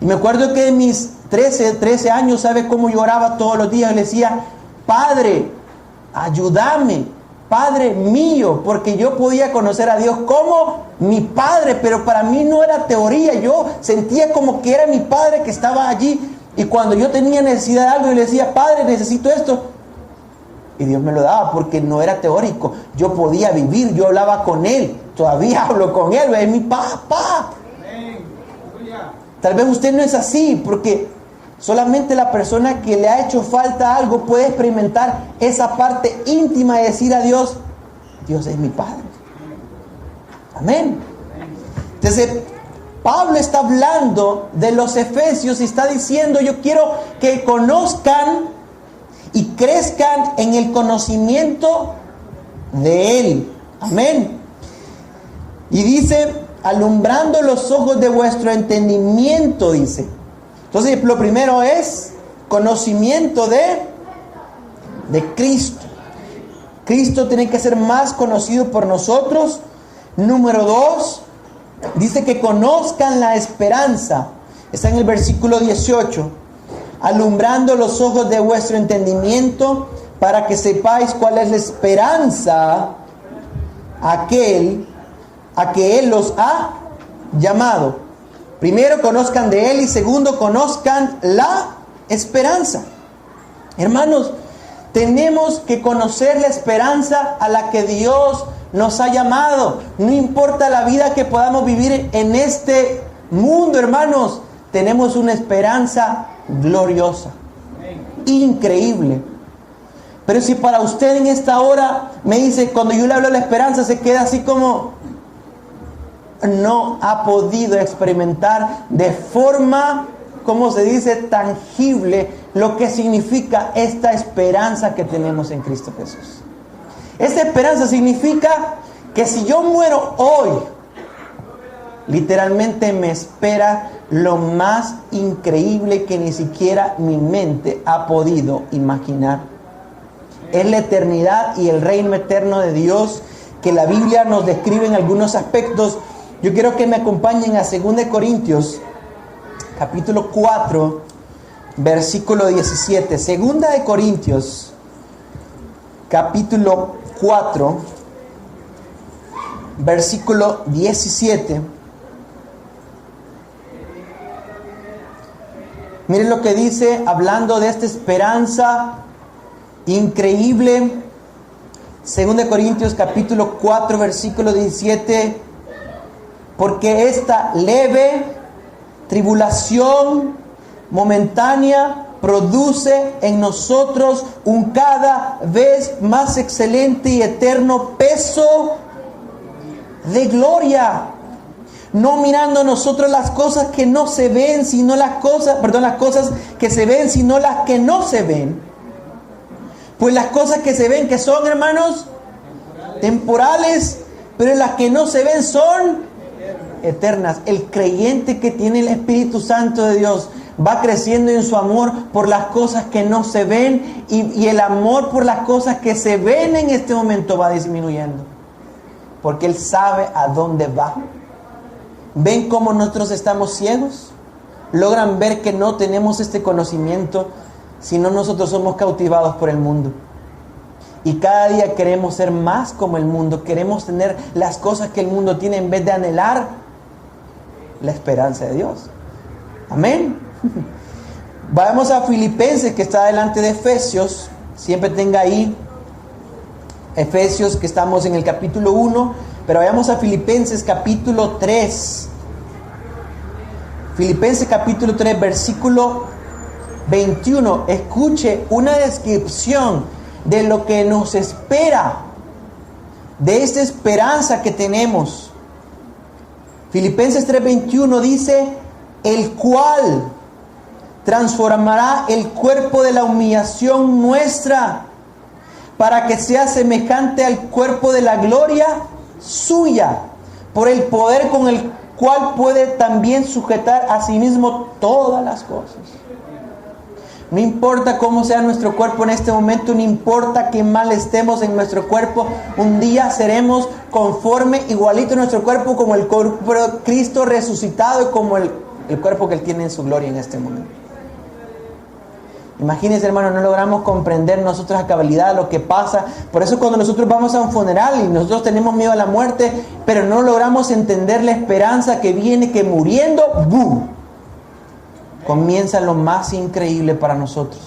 Y me acuerdo que en mis 13 años, ¿sabes cómo lloraba todos los días? Le decía, Padre, ayúdame, Padre mío, porque yo podía conocer a Dios como mi Padre, pero para mí no era teoría. Yo sentía como que era mi Padre que estaba allí, y cuando yo tenía necesidad de algo, yo le decía, Padre, necesito esto, y Dios me lo daba, porque no era teórico. Yo podía vivir, yo hablaba con Él, todavía hablo con Él, es mi papá. Tal vez usted no es así, porque solamente la persona que le ha hecho falta algo puede experimentar esa parte íntima de decir a Dios, Dios es mi Padre. Amén. Entonces, Pablo está hablando de los efesios y está diciendo, yo quiero que conozcan y crezcan en el conocimiento de Él. Amén. Y dice, alumbrando los ojos de vuestro entendimiento, dice. Entonces, lo primero es conocimiento de Cristo. Cristo tiene que ser más conocido por nosotros. Número 2, dice que conozcan la esperanza. Está en el versículo 18. Alumbrando los ojos de vuestro entendimiento, para que sepáis cuál es la esperanza a que Él los ha llamado. Primero, conozcan de Él, y segundo, conozcan la esperanza. Hermanos, tenemos que conocer la esperanza a la que Dios nos ha llamado. No importa la vida que podamos vivir en este mundo, hermanos, tenemos una esperanza gloriosa, increíble. Pero si para usted en esta hora me dice, cuando yo le hablo de la esperanza, se queda así como no ha podido experimentar de forma, como se dice, tangible lo que significa esta esperanza que tenemos en Cristo Jesús. Esta esperanza significa que si yo muero hoy, literalmente me espera lo más increíble que ni siquiera mi mente ha podido imaginar. Es la eternidad y el reino eterno de Dios que la Biblia nos describe en algunos aspectos. Yo quiero que me acompañen a 2 Corintios, capítulo 4, versículo 17. 2 Corintios, capítulo 4, versículo 17. Miren lo que dice, hablando de esta esperanza increíble. 2 Corintios, capítulo 4, versículo 17. porque esta leve tribulación momentánea produce en nosotros un cada vez más excelente y eterno peso de gloria. No mirando nosotros las cosas que no se ven, sino las cosas que se ven, sino las que no se ven. Pues las cosas que se ven, que son, hermanos, temporales, pero las que no se ven son eternas. El creyente que tiene el Espíritu Santo de Dios va creciendo en su amor por las cosas que no se ven, y el amor por las cosas que se ven en este momento va disminuyendo, porque él sabe a dónde va. ¿Ven cómo nosotros estamos ciegos? ¿Logran ver que no tenemos este conocimiento, sino nosotros somos cautivados por el mundo? Y cada día queremos ser más como el mundo, queremos tener las cosas que el mundo tiene en vez de anhelar la esperanza de Dios. Amén. Vamos a Filipenses, que está delante de Efesios. Siempre tenga ahí Efesios, que estamos en el capítulo 1. Pero vayamos a Filipenses capítulo 3. Filipenses capítulo 3, versículo 21. Escuche una descripción de lo que nos espera, de esta esperanza que tenemos. Filipenses 3:21 dice: el cual transformará el cuerpo de la humillación nuestra, para que sea semejante al cuerpo de la gloria suya, por el poder con el cual puede también sujetar a sí mismo todas las cosas. No importa cómo sea nuestro cuerpo en este momento, no importa qué mal estemos en nuestro cuerpo, un día seremos conforme, igualito nuestro cuerpo, como el cuerpo de Cristo resucitado, y como el cuerpo que Él tiene en su gloria en este momento. Imagínense, hermanos, no logramos comprender nosotros a cabalidad lo que pasa. Por eso cuando nosotros vamos a un funeral y nosotros tenemos miedo a la muerte, pero no logramos entender la esperanza que viene, que muriendo, ¡boom!, comienza lo más increíble para nosotros.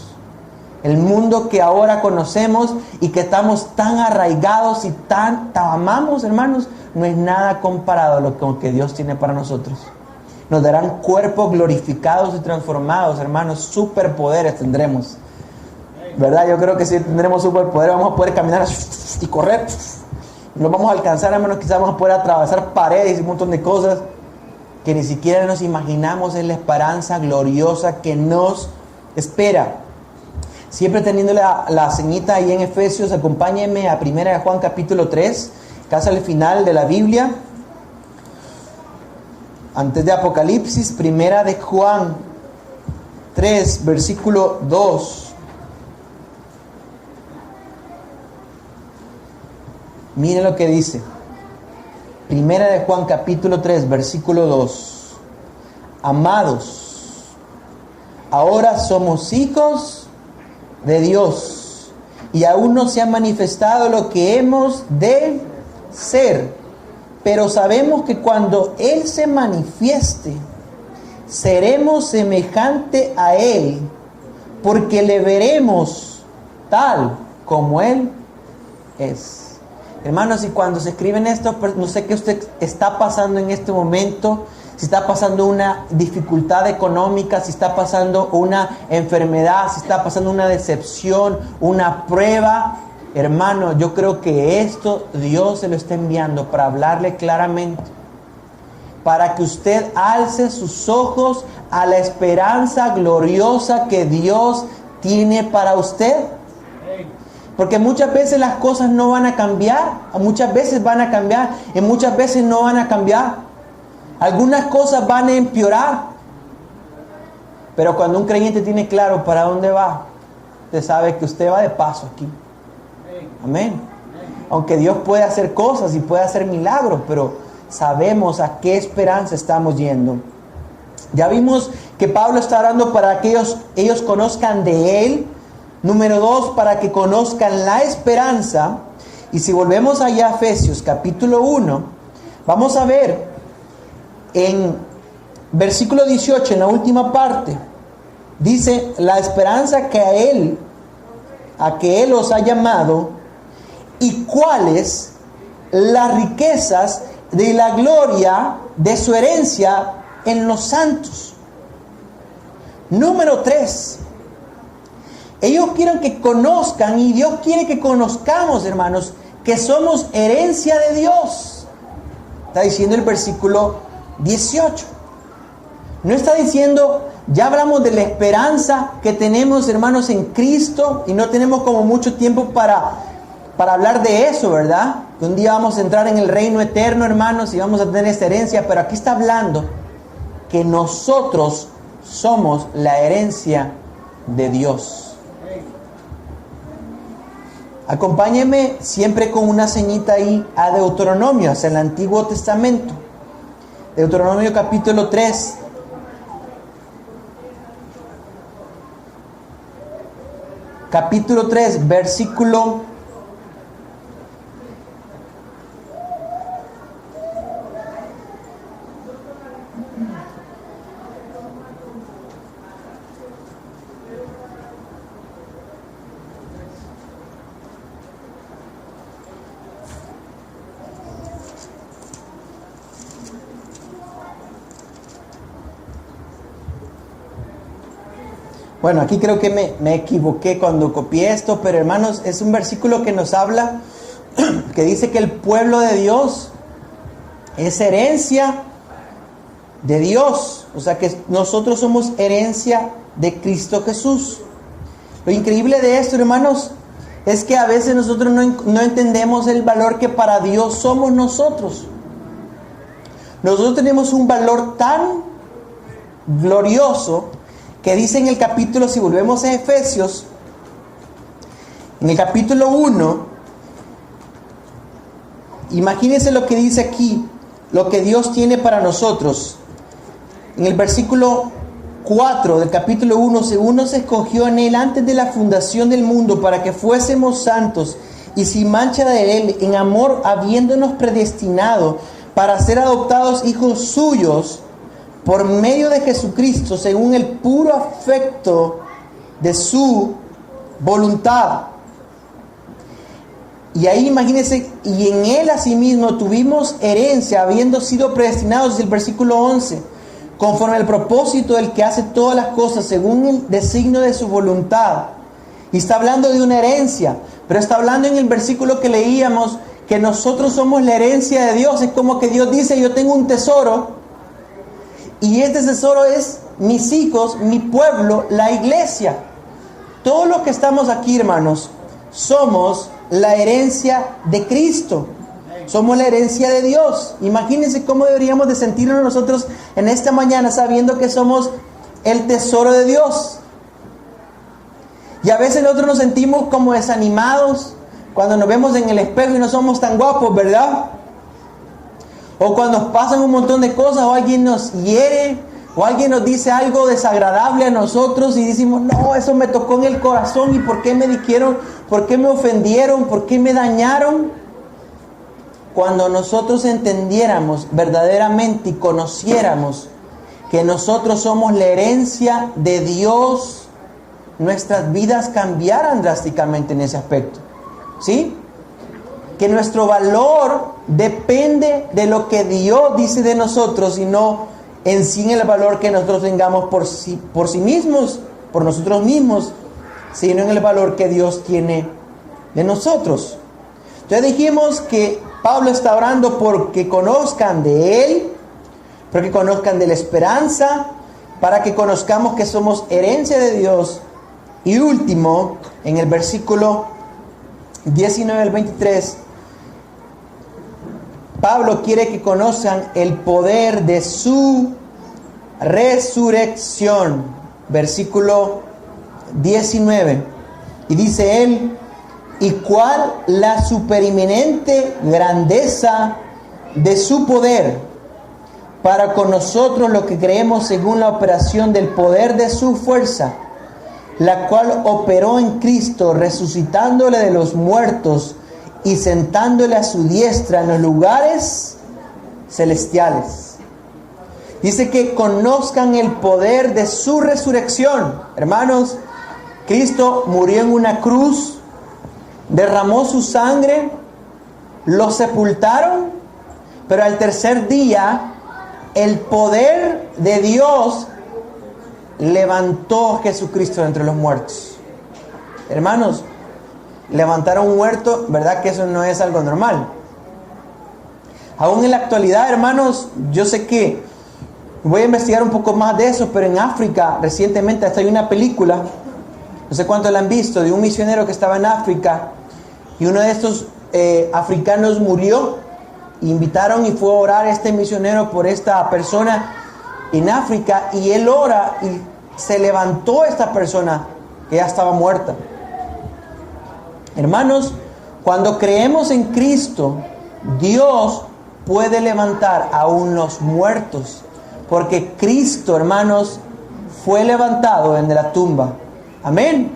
El mundo que ahora conocemos y que estamos tan arraigados y tan amamos, hermanos, no es nada comparado a lo que Dios tiene para nosotros. Nos darán cuerpos glorificados y transformados, hermanos. Superpoderes tendremos, ¿verdad? Yo creo que si tendremos superpoderes, vamos a poder caminar y correr. Lo vamos a alcanzar, hermanos. Quizás vamos a poder atravesar paredes y un montón de cosas que ni siquiera nos imaginamos. En la esperanza gloriosa que nos espera. Siempre teniendo la ceñita ahí en Efesios, acompáñenme a 1 de Juan capítulo 3, casi al final de la Biblia. Antes de Apocalipsis, 1 de Juan 3, versículo 2. Miren lo que dice. 1 de Juan capítulo 3, versículo 2. Amados, ahora somos hijos de Dios, y aún no se ha manifestado lo que hemos de ser. Pero sabemos que cuando Él se manifieste, seremos semejante a Él, porque le veremos tal como Él es. Hermanos, y cuando se escriben esto, no sé qué usted está pasando en este momento, si está pasando una dificultad económica, si está pasando una enfermedad, si está pasando una decepción, una prueba. Hermano, yo creo que esto Dios se lo está enviando para hablarle claramente, para que usted alce sus ojos a la esperanza gloriosa que Dios tiene para usted. Porque muchas veces las cosas no van a cambiar, muchas veces van a cambiar y muchas veces no van a cambiar. Algunas cosas van a empeorar. Pero cuando un creyente tiene claro para dónde va, usted sabe que usted va de paso aquí. Amén. Aunque Dios puede hacer cosas y puede hacer milagros, pero sabemos a qué esperanza estamos yendo. Ya vimos que Pablo está orando para que ellos conozcan de Él. Número 2, para que conozcan la esperanza. Y si volvemos allá a Efesios capítulo 1, vamos a ver en versículo 18, en la última parte, dice: la esperanza que a que Él os ha llamado, y cuáles las riquezas de la gloria de su herencia en los santos. Número 3. Ellos quieren que conozcan, y Dios quiere que conozcamos, hermanos, que somos herencia de Dios. Está diciendo el versículo 18. No está diciendo, ya hablamos de la esperanza que tenemos, hermanos, en Cristo, y no tenemos como mucho tiempo para hablar de eso, ¿verdad? Que un día vamos a entrar en el reino eterno, hermanos, y vamos a tener esta herencia, pero aquí está hablando que nosotros somos la herencia de Dios. Acompáñeme siempre con una ceñita ahí a Deuteronomio, hacia el Antiguo Testamento. Deuteronomio capítulo 3. Capítulo 3, versículo 1. Aquí creo que me equivoqué cuando copié esto, pero hermanos, es un versículo que nos habla, que dice que el pueblo de Dios es herencia de Dios. O sea que nosotros somos herencia de Cristo Jesús. Lo increíble de esto, hermanos, es que a veces nosotros no entendemos el valor que para Dios somos nosotros. Nosotros tenemos un valor tan glorioso que dice en el capítulo, si volvemos a Efesios, en el capítulo 1, imagínense lo que dice aquí, lo que Dios tiene para nosotros. En el versículo 4 del capítulo 1, según nos escogió en Él antes de la fundación del mundo, para que fuésemos santos y sin mancha de Él, en amor, habiéndonos predestinado para ser adoptados hijos suyos, por medio de Jesucristo, según el puro afecto de su voluntad. Y ahí imagínense, y en Él asimismo tuvimos herencia, habiendo sido predestinados, desde el versículo 11, conforme al propósito del que hace todas las cosas, según el designio de su voluntad. Y está hablando de una herencia, pero está hablando en el versículo que leíamos, que nosotros somos la herencia de Dios. Es como que Dios dice, yo tengo un tesoro, y este tesoro es mis hijos, mi pueblo, la iglesia. Todos los que estamos aquí, hermanos, somos la herencia de Cristo. Somos la herencia de Dios. Imagínense cómo deberíamos de sentirnos nosotros en esta mañana sabiendo que somos el tesoro de Dios. Y a veces nosotros nos sentimos como desanimados cuando nos vemos en el espejo y no somos tan guapos, ¿verdad? O cuando nos pasan un montón de cosas, o alguien nos hiere, o alguien nos dice algo desagradable a nosotros y decimos, no, eso me tocó en el corazón, ¿y por qué me dijeron? ¿Por qué me ofendieron? ¿Por qué me dañaron? Cuando nosotros entendiéramos verdaderamente y conociéramos que nosotros somos la herencia de Dios, nuestras vidas cambiaran drásticamente en ese aspecto. ¿Sí? Que nuestro valor depende de lo que Dios dice de nosotros y no en sí en el valor que nosotros tengamos por sí mismos, por nosotros mismos, sino en el valor que Dios tiene de nosotros. Ya dijimos que Pablo está orando porque conozcan de Él, porque conozcan de la esperanza, para que conozcamos que somos herencia de Dios. Y último, en el versículo 19 al 23, Pablo quiere que conozcan el poder de su resurrección. Versículo 19. Y dice él, y cuál la supereminente grandeza de su poder para con nosotros los que creemos según la operación del poder de su fuerza, la cual operó en Cristo, resucitándole de los muertos y sentándole a su diestra en los lugares celestiales. Dice que conozcan el poder de su resurrección. Hermanos, Cristo murió en una cruz, derramó su sangre, lo sepultaron, pero al tercer día el poder de Dios levantó a Jesucristo de entre los muertos. Hermanos, levantar a un muerto, ¿verdad que eso no es algo normal? Aún en la actualidad, hermanos, yo sé que voy a investigar un poco más de eso, pero en África recientemente hasta hay una película, no sé cuántos la han visto, de un misionero que estaba en África y uno de estos africanos murió. Invitaron y fue a orar este misionero por esta persona en África, y él ora y se levantó esta persona que ya estaba muerta. Hermanos, cuando creemos en Cristo, Dios puede levantar aún los muertos, porque Cristo, hermanos, fue levantado de la tumba. Amén.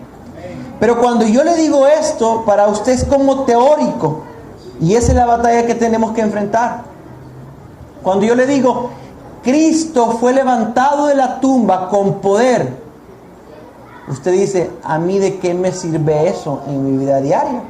Pero cuando yo le digo esto, para usted es como teórico, y esa es la batalla que tenemos que enfrentar. Cuando yo le digo, Cristo fue levantado de la tumba con poder, usted dice, ¿a mí de qué me sirve eso en mi vida diaria?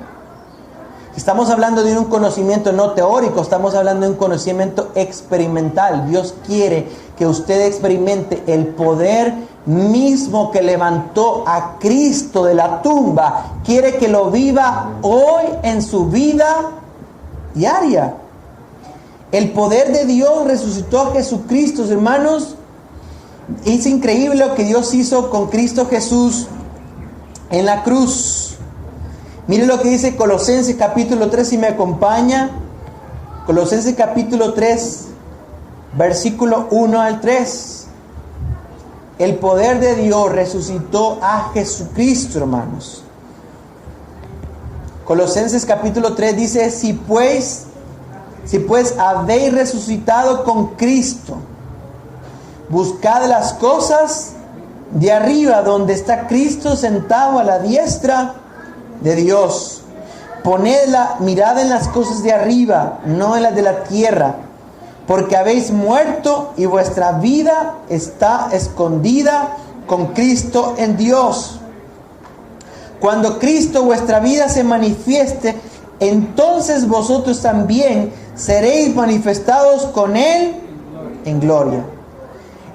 Estamos hablando de un conocimiento no teórico, estamos hablando de un conocimiento experimental. Dios quiere que usted experimente el poder mismo que levantó a Cristo de la tumba. Quiere que lo viva hoy en su vida diaria. El poder de Dios resucitó a Jesucristo, hermanos. Es increíble lo que Dios hizo con Cristo Jesús en la cruz. Mire lo que dice Colosenses capítulo 3, si me acompaña. Colosenses capítulo 3, versículo 1 al 3. El poder de Dios resucitó a Jesucristo, hermanos. Colosenses capítulo 3 dice, si pues habéis resucitado con Cristo, buscad las cosas de arriba, donde está Cristo sentado a la diestra de Dios. Poned la mirada en las cosas de arriba, no en las de la tierra, porque habéis muerto y vuestra vida está escondida con Cristo en Dios. Cuando Cristo vuestra vida se manifieste, entonces vosotros también seréis manifestados con Él en gloria.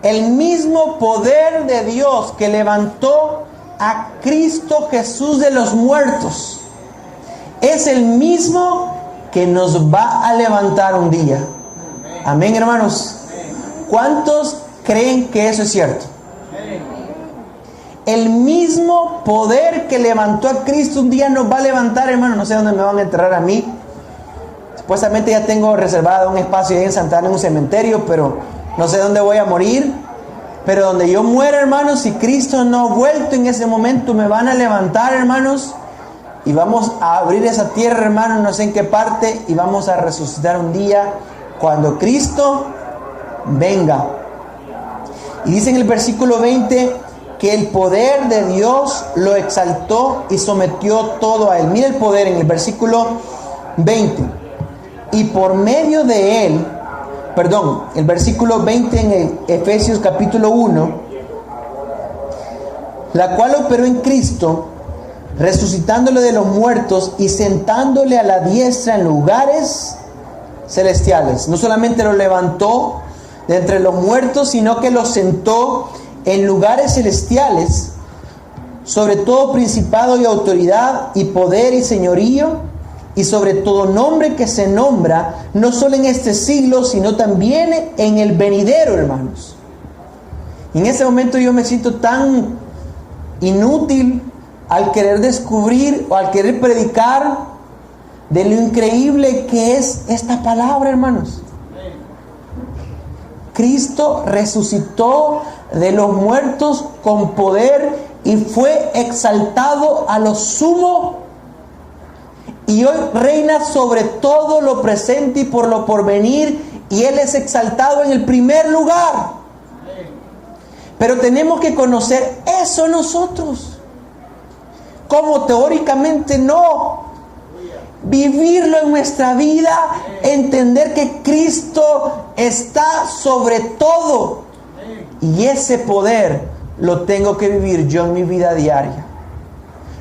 El mismo poder de Dios que levantó a Cristo Jesús de los muertos es el mismo que nos va a levantar un día. Amén, hermanos. ¿Cuántos creen que eso es cierto? El mismo poder que levantó a Cristo un día nos va a levantar, hermanos. No sé dónde me van a enterrar a mí. Supuestamente ya tengo reservado un espacio ahí en Santa Ana, en un cementerio, pero no sé dónde voy a morir. Pero donde yo muera, hermanos, si Cristo no ha vuelto en ese momento, me van a levantar, hermanos, y vamos a abrir esa tierra, hermanos, no sé en qué parte, y vamos a resucitar un día cuando Cristo venga. Y dice en el versículo 20 que el poder de Dios lo exaltó y sometió todo a Él. Mira el poder en el versículo 20. Y por medio de Él, el versículo 20 en el Efesios capítulo 1, la cual operó en Cristo, resucitándole de los muertos y sentándole a la diestra en lugares celestiales. No solamente lo levantó de entre los muertos, sino que lo sentó en lugares celestiales, sobre todo principado y autoridad y poder y señorío, y sobre todo nombre que se nombra, no solo en este siglo, sino también en el venidero, hermanos. Y en ese momento yo me siento tan inútil al querer descubrir o al querer predicar de lo increíble que es esta palabra, hermanos. Cristo resucitó de los muertos con poder y fue exaltado a lo sumo, y hoy reina sobre todo lo presente y por lo porvenir, y Él es exaltado en el primer lugar. Pero tenemos que conocer eso nosotros. Como teóricamente no. Vivirlo en nuestra vida, entender que Cristo está sobre todo. Y ese poder lo tengo que vivir yo en mi vida diaria.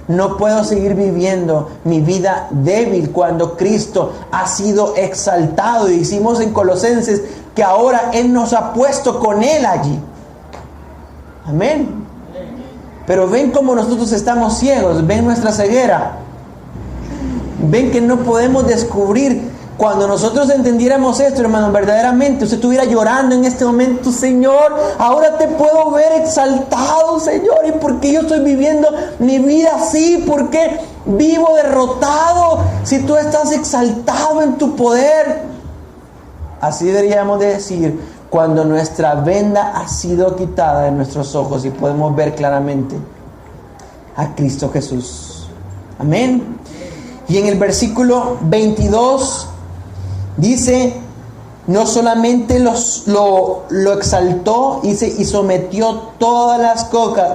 No puedo seguir viviendo mi vida débil cuando Cristo ha sido exaltado. Y decimos en Colosenses que ahora Él nos ha puesto con Él allí. Amén. Pero ven cómo nosotros estamos ciegos, ven nuestra ceguera. Ven que no podemos descubrir. Cuando nosotros entendiéramos esto, hermano, verdaderamente usted estuviera llorando en este momento: Señor, ahora te puedo ver exaltado, Señor. ¿Y por qué yo estoy viviendo mi vida así? ¿Por qué vivo derrotado si tú estás exaltado en tu poder? Así deberíamos de decir cuando nuestra venda ha sido quitada de nuestros ojos y podemos ver claramente a Cristo Jesús. Amén. Y en el versículo 22 dice: no solamente lo exaltó y sometió todas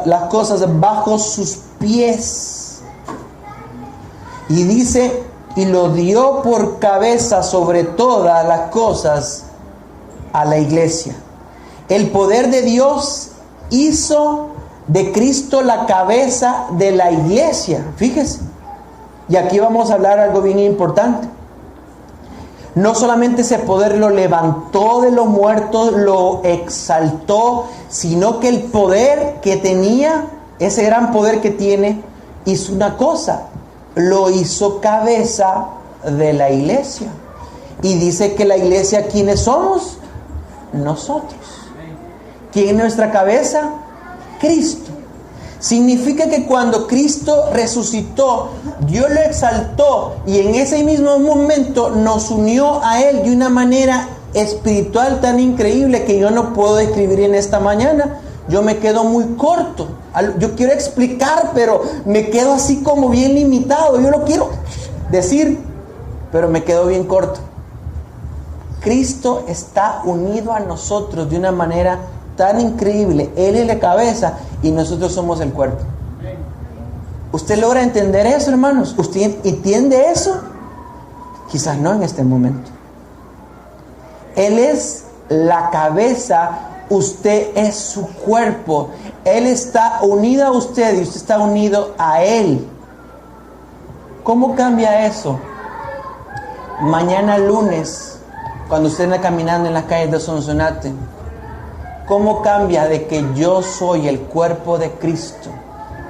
las cosas bajo sus pies. Y dice: y lo dio por cabeza sobre todas las cosas a la iglesia. El poder de Dios hizo de Cristo la cabeza de la iglesia. Fíjese. Y aquí vamos a hablar algo bien importante. No solamente ese poder lo levantó de los muertos, lo exaltó, sino que el poder que tenía, ese gran poder que tiene, hizo una cosa: lo hizo cabeza de la iglesia. Y dice que la iglesia, ¿quiénes somos? Nosotros. ¿Quién es nuestra cabeza? Cristo. Significa que cuando Cristo resucitó, Dios lo exaltó y en ese mismo momento nos unió a Él de una manera espiritual tan increíble que yo no puedo describir en esta mañana. Yo me quedo muy corto. Yo quiero explicar, pero me quedo así como bien limitado. Yo lo quiero decir, pero me quedo bien corto. Cristo está unido a nosotros de una manera tan increíble. Él es la cabeza y nosotros somos el cuerpo. ¿Usted logra entender eso, hermanos? ¿Usted entiende eso? Quizás no en este momento. Él es la cabeza, usted es su cuerpo. Él está unido a usted y usted está unido a Él. ¿Cómo cambia eso? Mañana lunes, cuando usted anda caminando en las calles de Sonsonate, ¿cómo cambia de que yo soy el cuerpo de Cristo?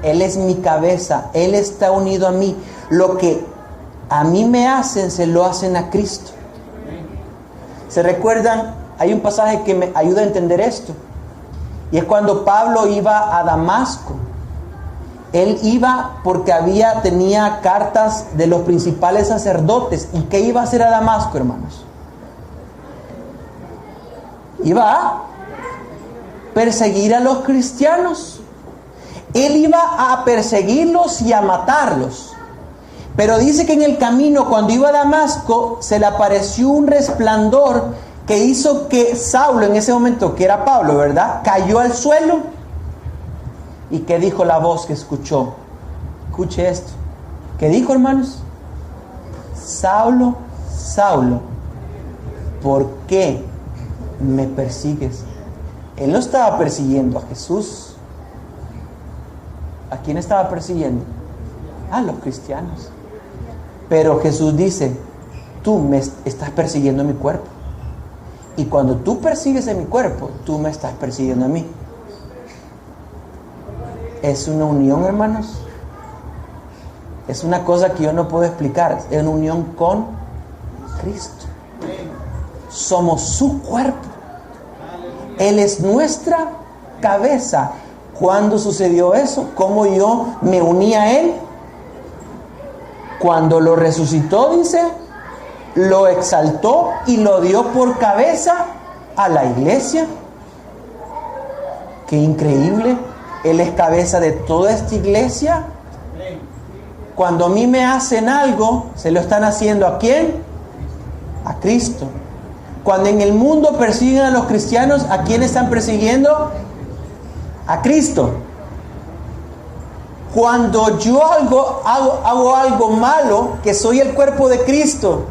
Él es mi cabeza, Él está unido a mí. Lo que a mí me hacen, se lo hacen a Cristo. ¿Se recuerdan? Hay un pasaje que me ayuda a entender esto. Y es cuando Pablo iba a Damasco. Él iba porque tenía cartas de los principales sacerdotes. ¿Y qué iba a hacer a Damasco, hermanos? Iba a perseguir a los cristianos. Él iba a perseguirlos y a matarlos. Pero dice que en el camino, cuando iba a Damasco, se le apareció un resplandor que hizo que Saulo, en ese momento, que era Pablo, ¿verdad?, cayó al suelo. ¿Y qué dijo la voz que escuchó? Escuche esto. ¿Qué dijo, hermanos? Saulo, Saulo, ¿por qué me persigues? Él no estaba persiguiendo a Jesús. ¿A quién estaba persiguiendo? A los cristianos. Pero Jesús dice: tú me estás persiguiendo mi cuerpo. Y cuando tú persigues en mi cuerpo, tú me estás persiguiendo a mí. Es una unión, hermanos. Es una cosa que yo no puedo explicar. Es una unión con Cristo. Somos su cuerpo. Él es nuestra cabeza. ¿Cuándo sucedió eso? ¿Cómo yo me uní a Él? Cuando lo resucitó, dice, lo exaltó y lo dio por cabeza a la iglesia. ¡Qué increíble! Él es cabeza de toda esta iglesia. Cuando a mí me hacen algo, ¿se lo están haciendo a quién? A Cristo. Cuando en el mundo persiguen a los cristianos, ¿a quién están persiguiendo? A Cristo. Cuando yo hago algo malo, que soy el cuerpo de Cristo.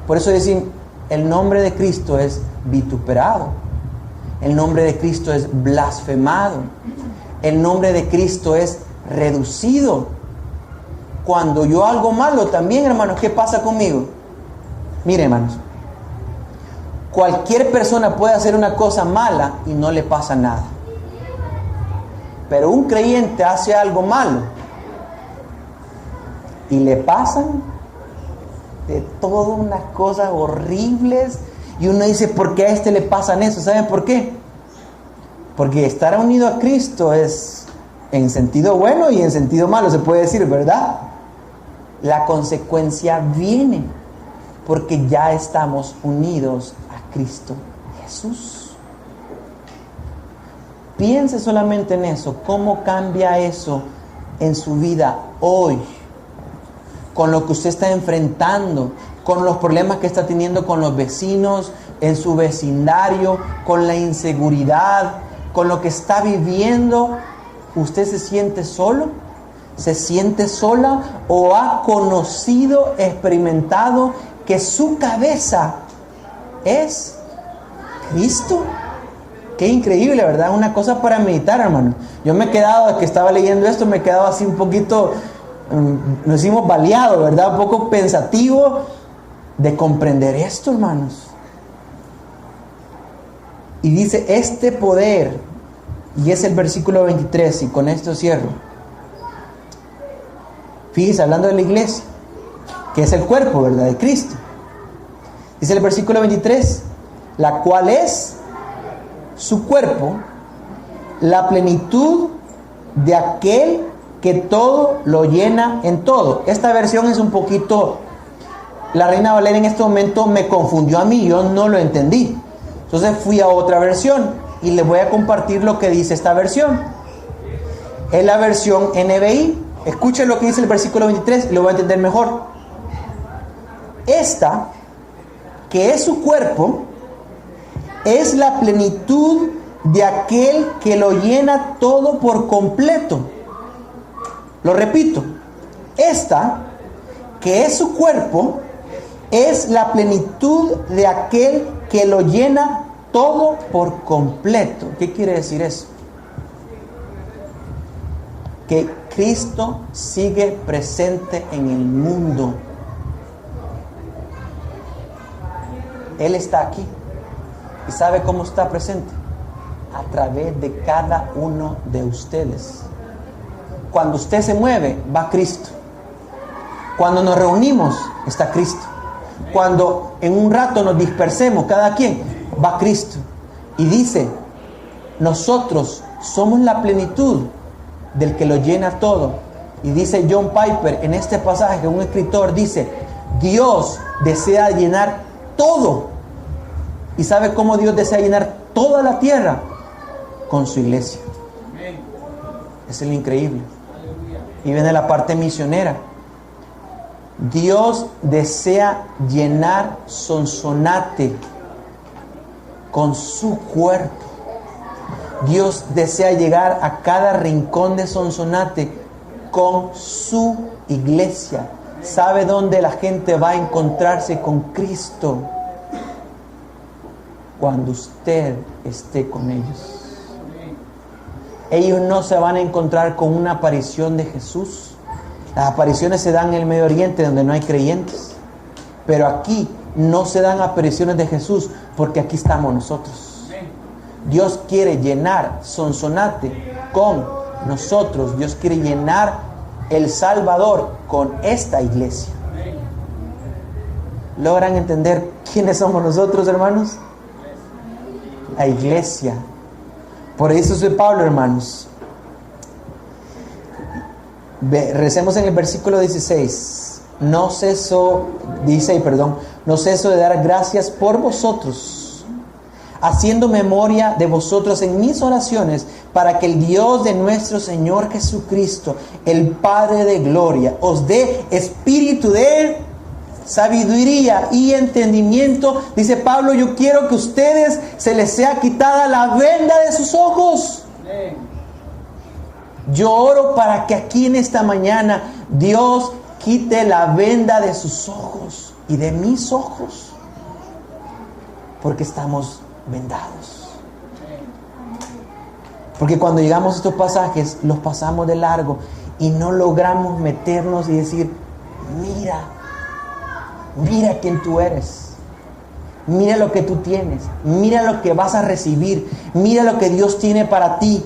Por eso decir, el nombre de Cristo es vituperado. El nombre de Cristo es blasfemado. el nombre de Cristo es reducido. Cuando yo hago malo también, hermanos, ¿qué pasa conmigo? Mire, hermanos, cualquier persona puede hacer una cosa mala y no le pasa nada. Pero un creyente hace algo malo y le pasan de todas unas cosas horribles. Y uno dice, ¿por qué a este le pasan eso? ¿Saben por qué? Porque estar unido a Cristo es en sentido bueno y en sentido malo, se puede decir, ¿verdad? La consecuencia viene porque ya estamos unidos a Cristo Jesús. Piense solamente en eso. ¿Cómo cambia eso en su vida hoy? Con lo que usted está enfrentando, con los problemas que está teniendo con los vecinos, en su vecindario, con la inseguridad, con lo que está viviendo. ¿Usted se siente solo? ¿Se siente sola? ¿O ha conocido, experimentado que su cabeza es Cristo? Qué increíble, ¿verdad? Una cosa para meditar, hermano. Yo me he quedado, que estaba leyendo esto, me he quedado así un poquito, nos hicimos baleado, ¿verdad? Un poco pensativo de comprender esto, hermanos. Y dice, este poder, y es el versículo 23, y con esto cierro. Fíjese, hablando de la iglesia, que es el cuerpo, ¿verdad?, de Cristo. Dice el versículo 23, la cual es su cuerpo, la plenitud de aquel que todo lo llena en todo. Esta versión es un poquito, la Reina Valera en este momento me confundió a mí, yo no lo entendí. Entonces fui a otra versión y les voy a compartir lo que dice esta versión. Es la versión NBI. Escuchen lo que dice el versículo 23 y lo voy a entender mejor. Esta, que es su cuerpo, es la plenitud de aquel que lo llena todo por completo. Lo repito. Esta, que es su cuerpo, es la plenitud de aquel que lo llena todo por completo. ¿Qué quiere decir eso? Que Cristo sigue presente en el mundo. Él está aquí. ¿Y sabe cómo está presente? A través de cada uno de ustedes. Cuando usted se mueve, va Cristo. Cuando nos reunimos, está Cristo. Cuando en un rato nos dispersemos, cada quien, va Cristo. Y dice, nosotros somos la plenitud del que lo llena todo. Y dice John Piper en este pasaje, un escritor, dice, Dios desea llenar todo. ¿Y sabe cómo Dios desea llenar toda la tierra? Con su iglesia. Es el increíble. Y viene la parte misionera. Dios desea llenar Sonsonate con su cuerpo. Dios desea llegar a cada rincón de Sonsonate con su iglesia. ¿Sabe dónde la gente va a encontrarse con Cristo? Cuando usted esté con ellos. Ellos no se van a encontrar con una aparición de Jesús. Las apariciones se dan en el Medio Oriente, donde no hay creyentes. Pero aquí no se dan apariciones de Jesús, porque aquí estamos nosotros. Dios quiere llenar Sonsonate con nosotros. Dios quiere llenar El Salvador con esta iglesia. ¿Logran entender quiénes somos nosotros, hermanos? La iglesia. Por eso soy Pablo, hermanos. Recemos en el versículo 16. No ceso de dar gracias por vosotros, haciendo memoria de vosotros en mis oraciones, para que el Dios de nuestro Señor Jesucristo, el Padre de gloria, os dé espíritu de sabiduría y entendimiento. Dice Pablo, yo quiero que a ustedes se les sea quitada la venda de sus ojos. Yo oro para que aquí en esta mañana Dios quite la venda de sus ojos y de mis ojos, porque estamos vendados. Porque cuando llegamos a estos pasajes, los pasamos de largo y no logramos meternos y decir, mira quién tú eres. Mira lo que tú tienes. Mira lo que vas a recibir. Mira lo que Dios tiene para ti.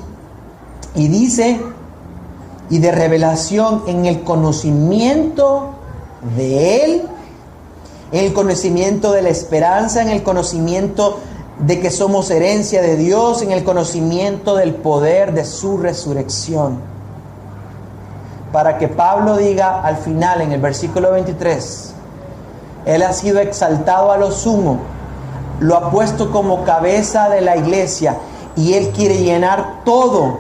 Y dice, y de revelación en el conocimiento de Él, en el conocimiento de la esperanza, en el conocimiento de que somos herencia de Dios, en el conocimiento del poder de su resurrección. Para que Pablo diga al final, en el versículo 23, Él ha sido exaltado a lo sumo, lo ha puesto como cabeza de la iglesia y Él quiere llenar todo.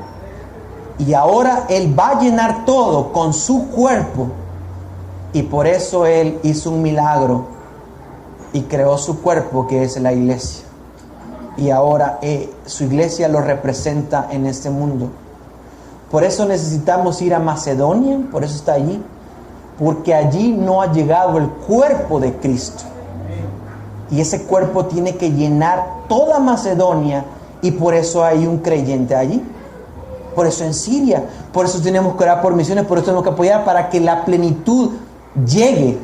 Y ahora Él va a llenar todo con su cuerpo. Y por eso Él hizo un milagro y creó su cuerpo, que es la iglesia. Y ahora su iglesia lo representa en este mundo. Por eso necesitamos ir a Macedonia, por eso está allí. Porque allí no ha llegado el cuerpo de Cristo. Y ese cuerpo tiene que llenar toda Macedonia. Y por eso hay un creyente allí. Por eso en Siria. Por eso tenemos que orar por misiones. Por eso tenemos que apoyar para que la plenitud llegue.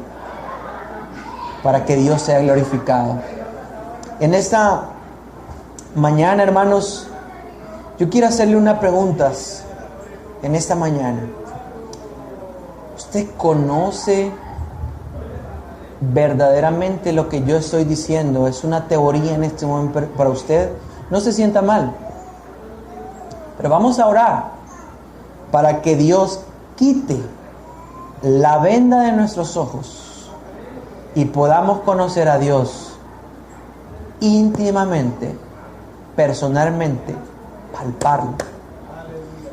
Para que Dios sea glorificado. En esta mañana, hermanos, yo quiero hacerle unas preguntas. En esta mañana, ¿usted conoce verdaderamente lo que yo estoy diciendo? ¿Es una teoría en este momento para usted? No se sienta mal. Pero vamos a orar para que Dios quite la venda de nuestros ojos y podamos conocer a Dios íntimamente, personalmente, palparlo.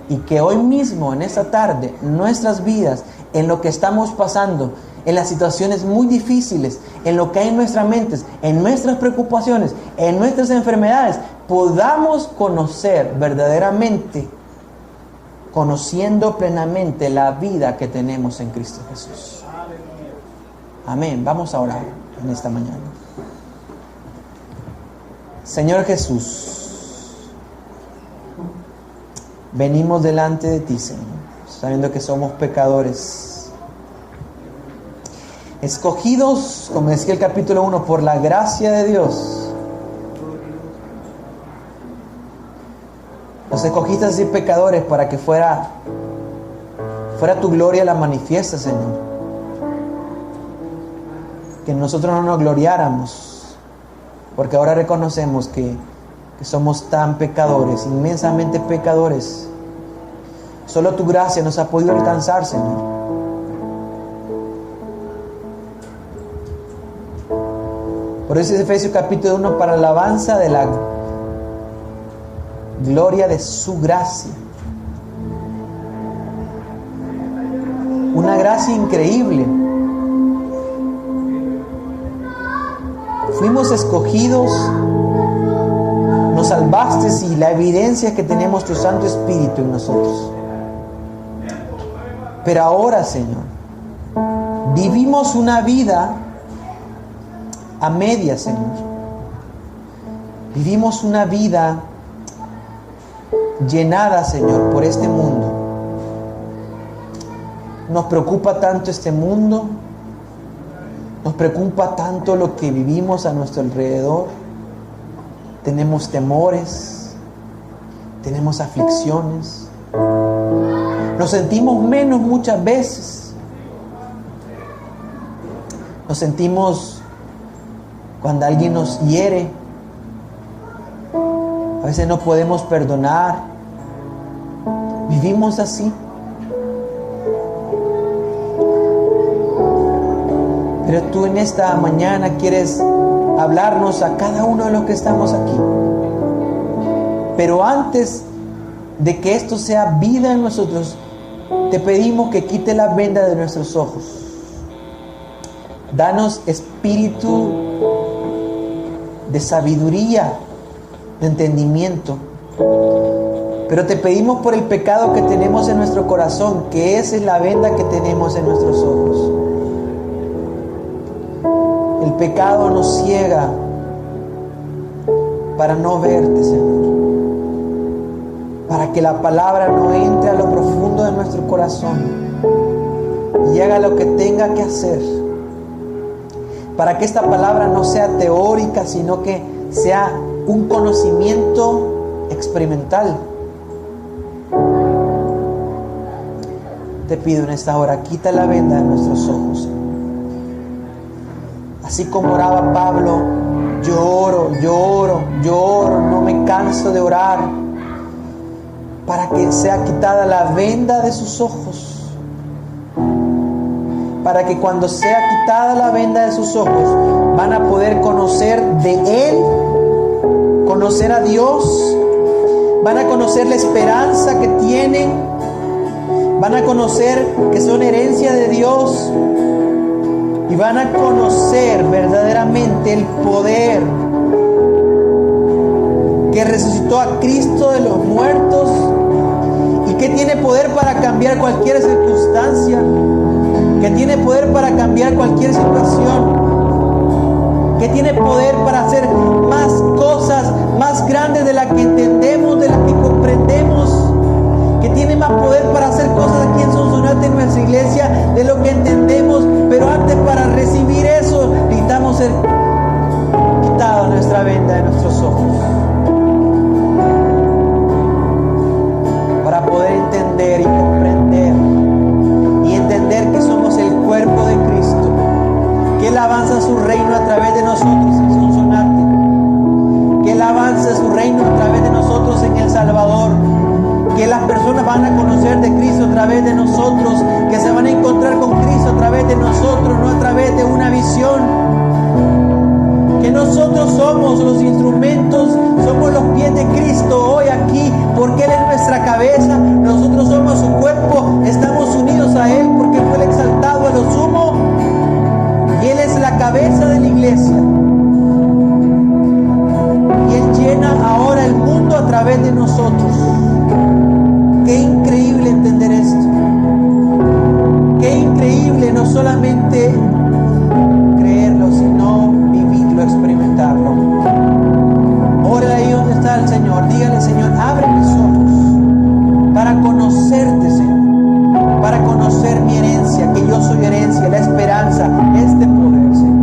Y que hoy mismo, en esta tarde, nuestras vidas, en lo que estamos pasando, en las situaciones muy difíciles, en lo que hay en nuestras mentes, en nuestras preocupaciones, en nuestras enfermedades, podamos conocer verdaderamente, conociendo plenamente la vida que tenemos en Cristo Jesús. Amén. Vamos a orar en esta mañana. Señor Jesús, venimos delante de ti, Señor, sabiendo que somos pecadores, escogidos, como decía el capítulo 1, por la gracia de Dios. Nos escogiste así pecadores para que fuera tu gloria la manifiesta, Señor. Que nosotros no nos gloriáramos, porque ahora reconocemos que somos tan pecadores, inmensamente pecadores. Solo tu gracia nos ha podido alcanzar, Señor. Por eso es Efesios capítulo 1, para la alabanza de la gloria de su gracia. Una gracia increíble. Fuimos escogidos, nos salvaste, y la evidencia es que tenemos tu Santo Espíritu en nosotros. Pero ahora, Señor, vivimos una vida a media, Señor. Vivimos una vida llenada, Señor, por este mundo. Nos preocupa tanto este mundo. Nos preocupa tanto lo que vivimos a nuestro alrededor. Tenemos temores, tenemos aflicciones, nos sentimos menos muchas veces, nos sentimos cuando alguien nos hiere, a veces no podemos perdonar, vivimos así. Pero tú en esta mañana quieres hablarnos a cada uno de los que estamos aquí. Pero antes de que esto sea vida en nosotros, te pedimos que quite la venda de nuestros ojos. Danos espíritu de sabiduría, de entendimiento. Pero te pedimos por el pecado que tenemos en nuestro corazón, que esa es la venda que tenemos en nuestros ojos. El pecado nos ciega para no verte, Señor. para que la palabra no entre a lo profundo de nuestro corazón y haga lo que tenga que hacer, para que esta palabra no sea teórica, sino que sea un conocimiento experimental. Te pido en esta hora, quita la venda de nuestros ojos. Así como oraba Pablo, yo oro, no me canso de orar, para que sea quitada la venda de sus ojos, para que cuando sea quitada la venda de sus ojos, van a poder conocer de Él, conocer a Dios, van a conocer la esperanza que tienen, van a conocer que son herencia de Dios, y van a conocer verdaderamente el poder que resucitó a Cristo de los muertos y que tiene poder para cambiar cualquier circunstancia, que tiene poder para cambiar cualquier situación, que tiene poder para hacer más cosas más grandes de las que entendemos, de las que comprendemos, que tiene más poder para hacer cosas aquí en Sonsonate, en nuestra iglesia, de lo que entendemos. Pero antes, para recibir eso, necesitamos ser quitados nuestra venda de nuestros ojos, para poder entender y comprender y entender que somos el cuerpo de Cristo, que Él avanza su reino a través de nosotros en Sonsonate, que Él avanza su reino a través de nosotros en El Salvador, que las personas van a conocer de Cristo a través de nosotros, que se van a encontrar con Cristo a través de nosotros, no a través de una visión, que nosotros somos los instrumentos, somos los pies de Cristo hoy aquí, porque Él es nuestra cabeza, nosotros somos su cuerpo, estamos unidos a Él porque fue el exaltado a lo sumo y Él es la cabeza de la iglesia, y Él llena ahora el mundo a través de nosotros. Qué increíble entender esto. Qué increíble no solamente creerlo, sino vivirlo, experimentarlo. Ora ahí donde está el Señor. Dígale: Señor, abre mis ojos para conocerte, Señor, para conocer mi herencia, que yo soy herencia, la esperanza, este poder, Señor.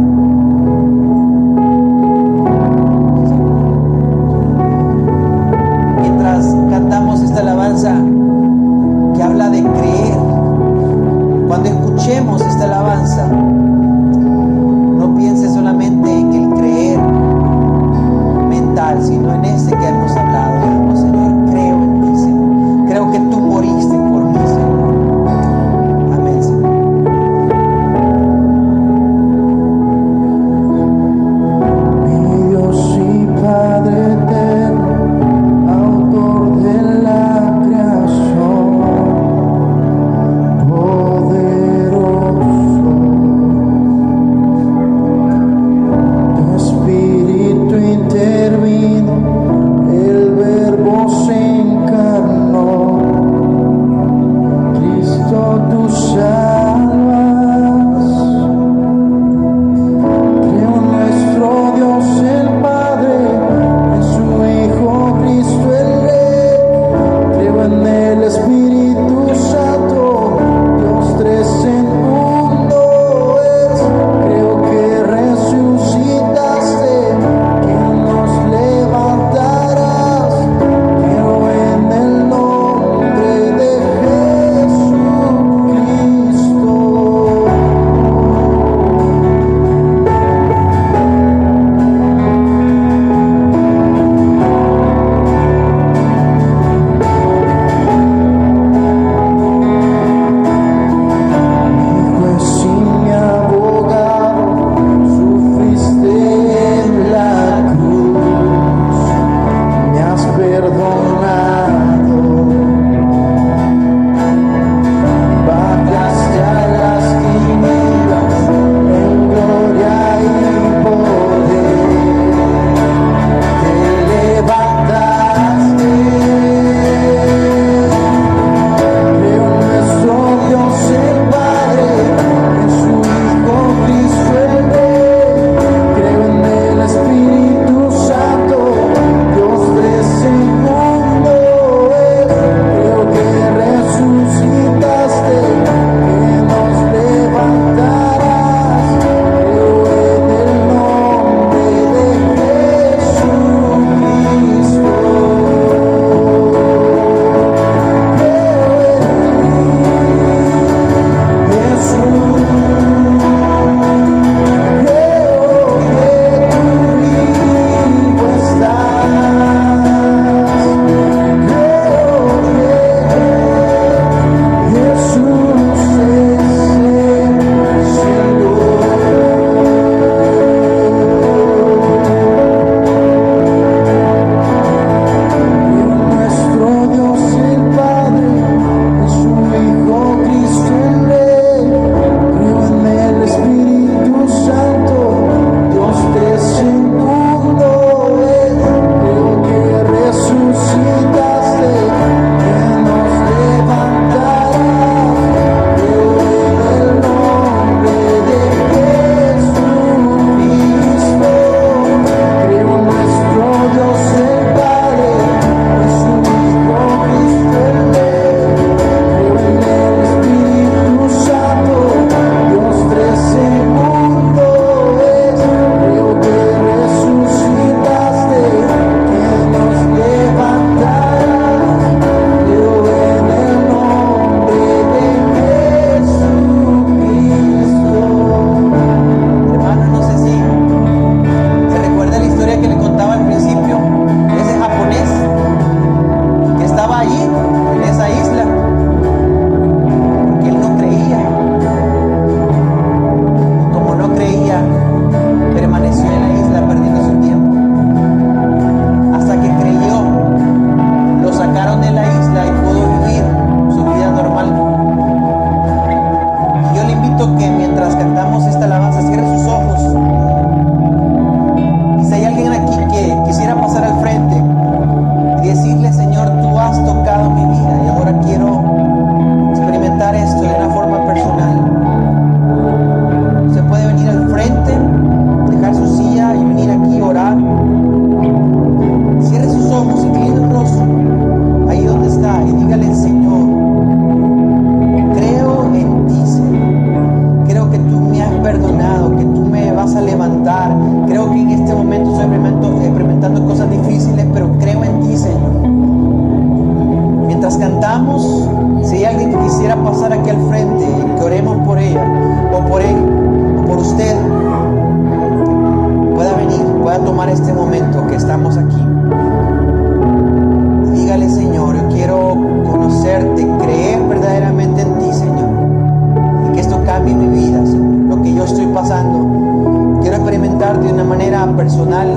personal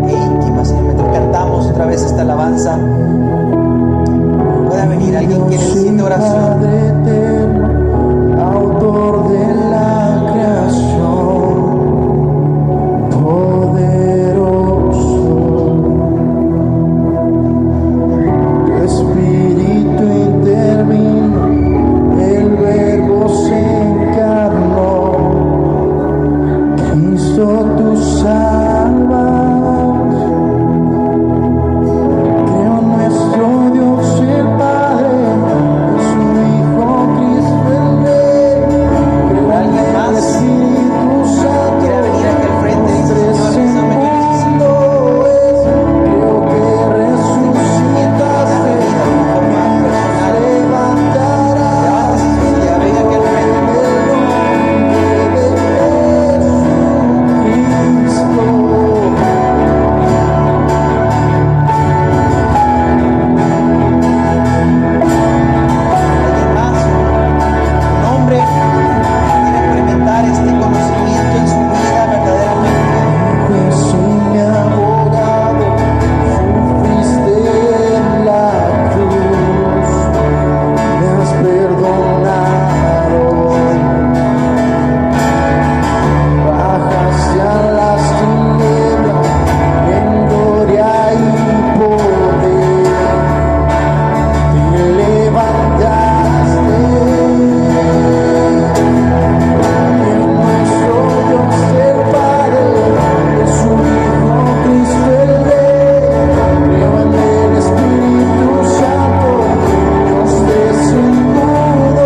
e íntima, Señor. Mientras cantamos otra vez esta alabanza, pueda venir alguien que necesite oración. Padre eterno, autor de la creación, poderoso, tu Espíritu intervino, el Verbo se encarnó, Cristo tú salvas. Creo en nuestro Dios el Padre, en su Hijo Cristo el Rey, creo en ¿Alguien el más Espíritu Santo, quiere venir aquí al frente y dice: tres Señor, en esa me necesito? uno es. Creo que resucitaste, levantarás Levántese su silla, venga aquí al frente. en el nombre de Jesucristo. Alguien más, un hombre que quiere experimentar este conocimiento en su vida verdaderamente. Jesús mi abogado, sufriste en la cruz, me has perdonado, bajaste a las tinieblas en gloria y poder, te levantaste. En nuestro Dios el Padre, en su Hijo Cristo el Rey, creo en el Espíritu Santo, Dios tres en uno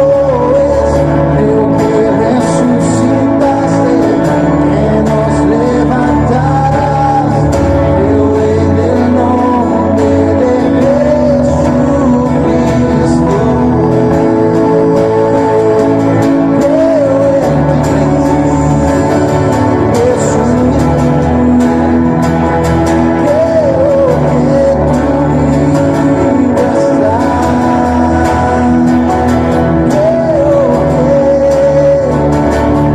es. Creo que resucitaste, que nos levantarás, creo en el nombre de Jesucristo. Dios tres en mundo es. Creo que resucitaste, que nos levantarás, creo en el nombre de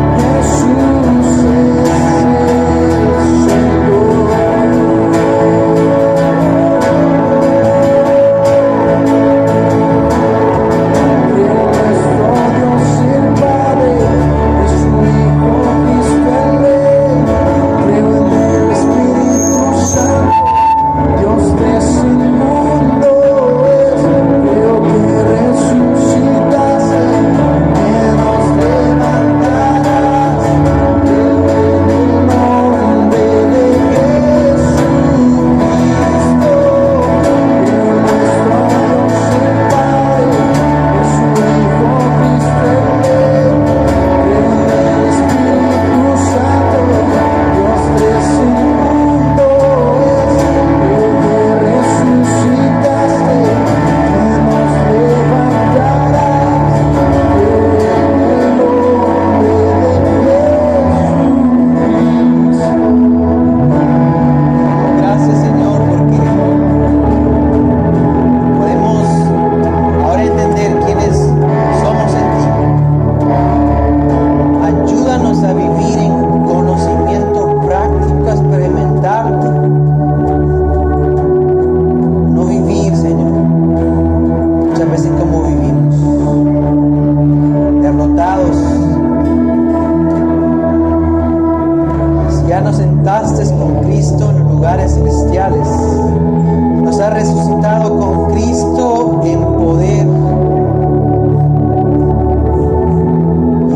Jesucristo. Creo en nuestro Dios el Padre, en su Hijo Cristo el Rey, creo en el Espíritu Santo, Dios tres en mundo es. Creo que resucitaste, que nos levantarás, creo en el nombre de Jesucristo. Gracias, Señor, porque podemos ahora entender quiénes somos en ti. Ayúdanos a vivir en conocimiento práctico, a experimentarte. No vivir, Señor, muchas veces como vivimos, derrotados. Si ya nos sentaste con Cristo en los lugares celestiales, nos has resucitado con Cristo en poder.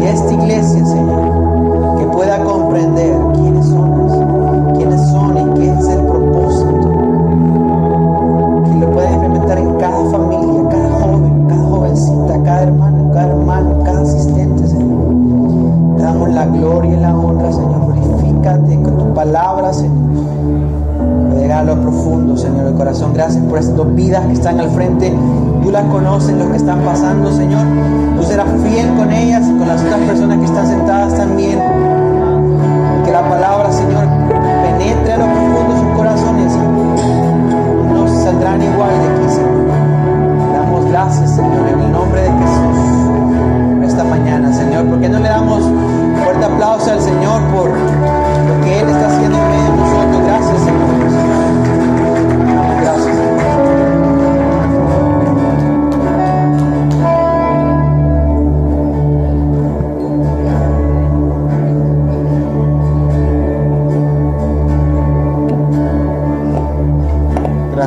Y esta iglesia, Señor, que pueda comprender quiénes son y qué es el propósito, que lo pueda implementar en cada familia, cada joven, cada jovencita, cada hermano, cada asistente, Señor. Te damos la gloria y la honra, Señor. Glorifícate con tu palabra, Señor. Llegar a lo profundo, Señor, del corazón. Gracias por estas dos vidas que están al frente. Tú las conoces, lo que están pasando, Señor. Tú serás fiel con ellas y con las otras personas que están sentadas también. Que la palabra, Señor, penetre a lo profundo de sus corazones y no saldrán igual de aquí, Señor. Damos gracias, Señor, en el nombre de Jesús esta mañana, Señor. ¿Por qué no le damos fuerte aplauso al Señor por lo que Él está haciendo en medio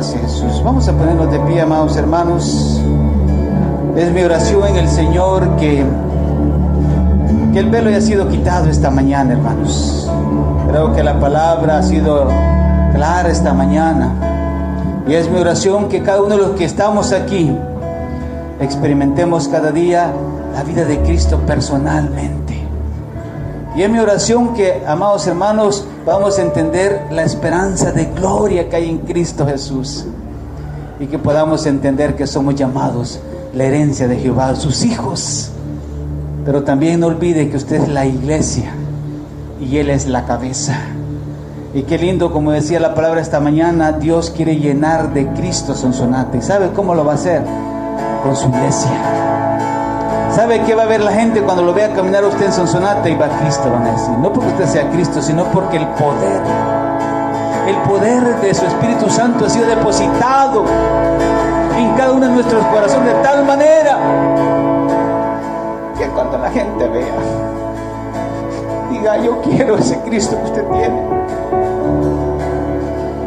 Gracias, Jesús. Vamos a ponernos de pie, amados hermanos. Es mi oración en el Señor que el velo haya sido quitado esta mañana, hermanos. Creo que la palabra ha sido clara esta mañana. Y es mi oración que cada uno de los que estamos aquí experimentemos cada día la vida de Cristo personalmente. Y es mi oración que, amados hermanos, vamos a entender la esperanza de gloria que hay en Cristo Jesús. Y que podamos entender que somos llamados la herencia de Jehová, sus hijos. Pero también no olvide que usted es la iglesia y Él es la cabeza. Y qué lindo, como decía la palabra esta mañana, Dios quiere llenar de Cristo Sonsonate. ¿Y sabe cómo lo va a hacer? Con su iglesia. ¿Sabe qué va a ver la gente cuando lo vea caminar usted en Sonsonate? Y va Cristo, van a decir. No porque usted sea Cristo, sino porque el poder de su Espíritu Santo ha sido depositado en cada uno de nuestros corazones de tal manera que cuando la gente vea, diga: yo quiero ese Cristo que usted tiene.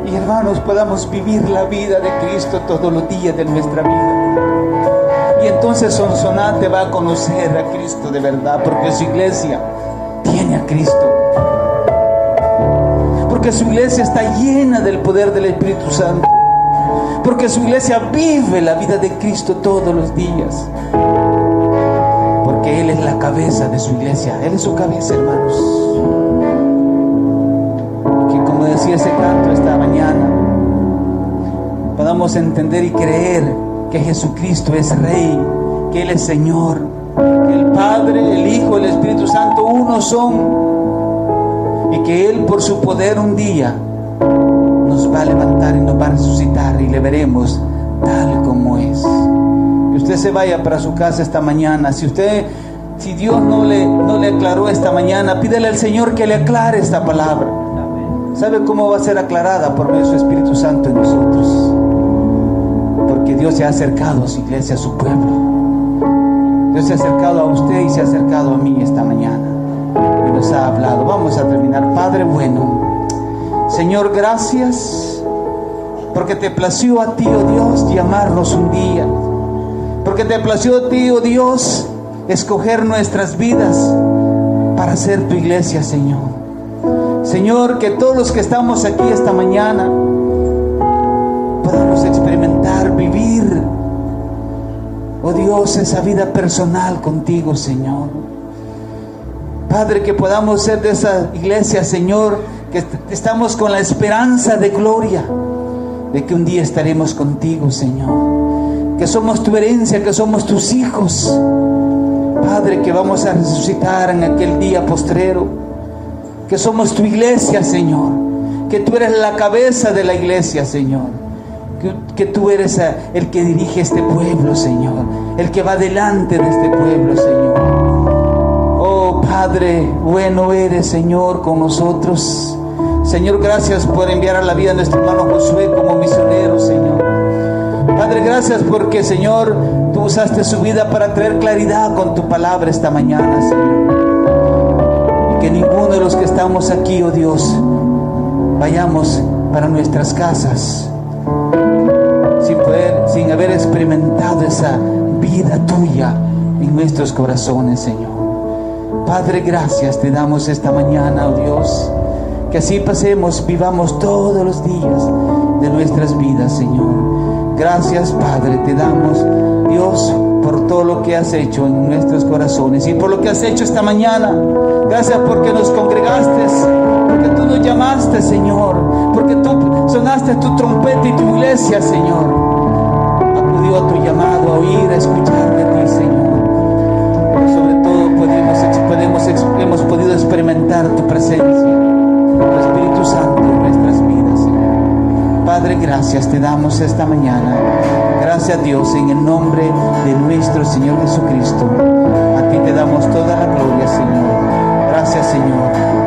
Y hermanos, podamos vivir la vida de Cristo todos los días de nuestra vida. Y entonces Sonsonate va a conocer a Cristo de verdad, porque su iglesia tiene a Cristo. Porque su iglesia está llena del poder del Espíritu Santo. Porque su iglesia vive la vida de Cristo todos los días. Porque Él es la cabeza de su iglesia. Él es su cabeza, hermanos. Que como decía ese canto esta mañana, podamos entender y creer que Jesucristo es Rey, que Él es Señor, que el Padre, el Hijo, el Espíritu Santo uno son. Y que Él por su poder un día nos va a levantar y nos va a resucitar y le veremos tal como es. Y usted se vaya para su casa esta mañana. Si Dios no le aclaró esta mañana, pídele al Señor que le aclare esta palabra. ¿Sabe cómo va a ser aclarada? Por medio de su Espíritu Santo en nosotros. Porque Dios se ha acercado a su iglesia, a su pueblo. Dios se ha acercado a usted y se ha acercado a mí esta mañana y nos ha hablado. Vamos a terminar. Padre bueno, Señor, gracias porque te plació a ti, oh Dios, llamarnos un día. Porque te plació a ti, oh Dios, escoger nuestras vidas para ser tu iglesia, Señor. Señor, que todos los que estamos aquí esta mañana podamos experimentar, vivir, oh Dios, esa vida personal contigo, Señor. Padre, que podamos ser de esa iglesia, Señor, que estamos con la esperanza de gloria, de que un día estaremos contigo, Señor. Que somos tu herencia, que somos tus hijos. Padre, que vamos a resucitar en aquel día postrero. Que somos tu iglesia, Señor. Que tú eres la cabeza de la iglesia, Señor. Que tú eres el que dirige este pueblo, Señor. El que va delante de este pueblo, Señor. Oh Padre, bueno eres, Señor, con nosotros. Señor, gracias por enviar a la vida a nuestro hermano Josué como misionero, Señor. Padre, gracias porque, Señor, tú usaste su vida para traer claridad con tu palabra esta mañana, Señor. Y que ninguno de los que estamos aquí, oh Dios, vayamos para nuestras casas sin haber experimentado esa vida tuya en nuestros corazones, Señor. Padre, gracias te damos esta mañana, oh Dios, que así pasemos, vivamos todos los días de nuestras vidas, Señor. Gracias, Padre, te damos, Dios, por todo lo que has hecho en nuestros corazones y por lo que has hecho esta mañana. Gracias porque nos congregaste, porque tú nos llamaste, Señor, porque tú sonaste tu trompeta y tu iglesia, Señor, acudió a tu llamado, a oír, a escuchar de ti, Señor. Pero sobre todo hemos podido experimentar tu presencia, tu Espíritu Santo en nuestras vidas, Señor. Padre, gracias te damos esta mañana. Gracias, Dios, en el nombre de nuestro Señor Jesucristo. A ti te damos toda la gloria, Señor. Gracias, Señor.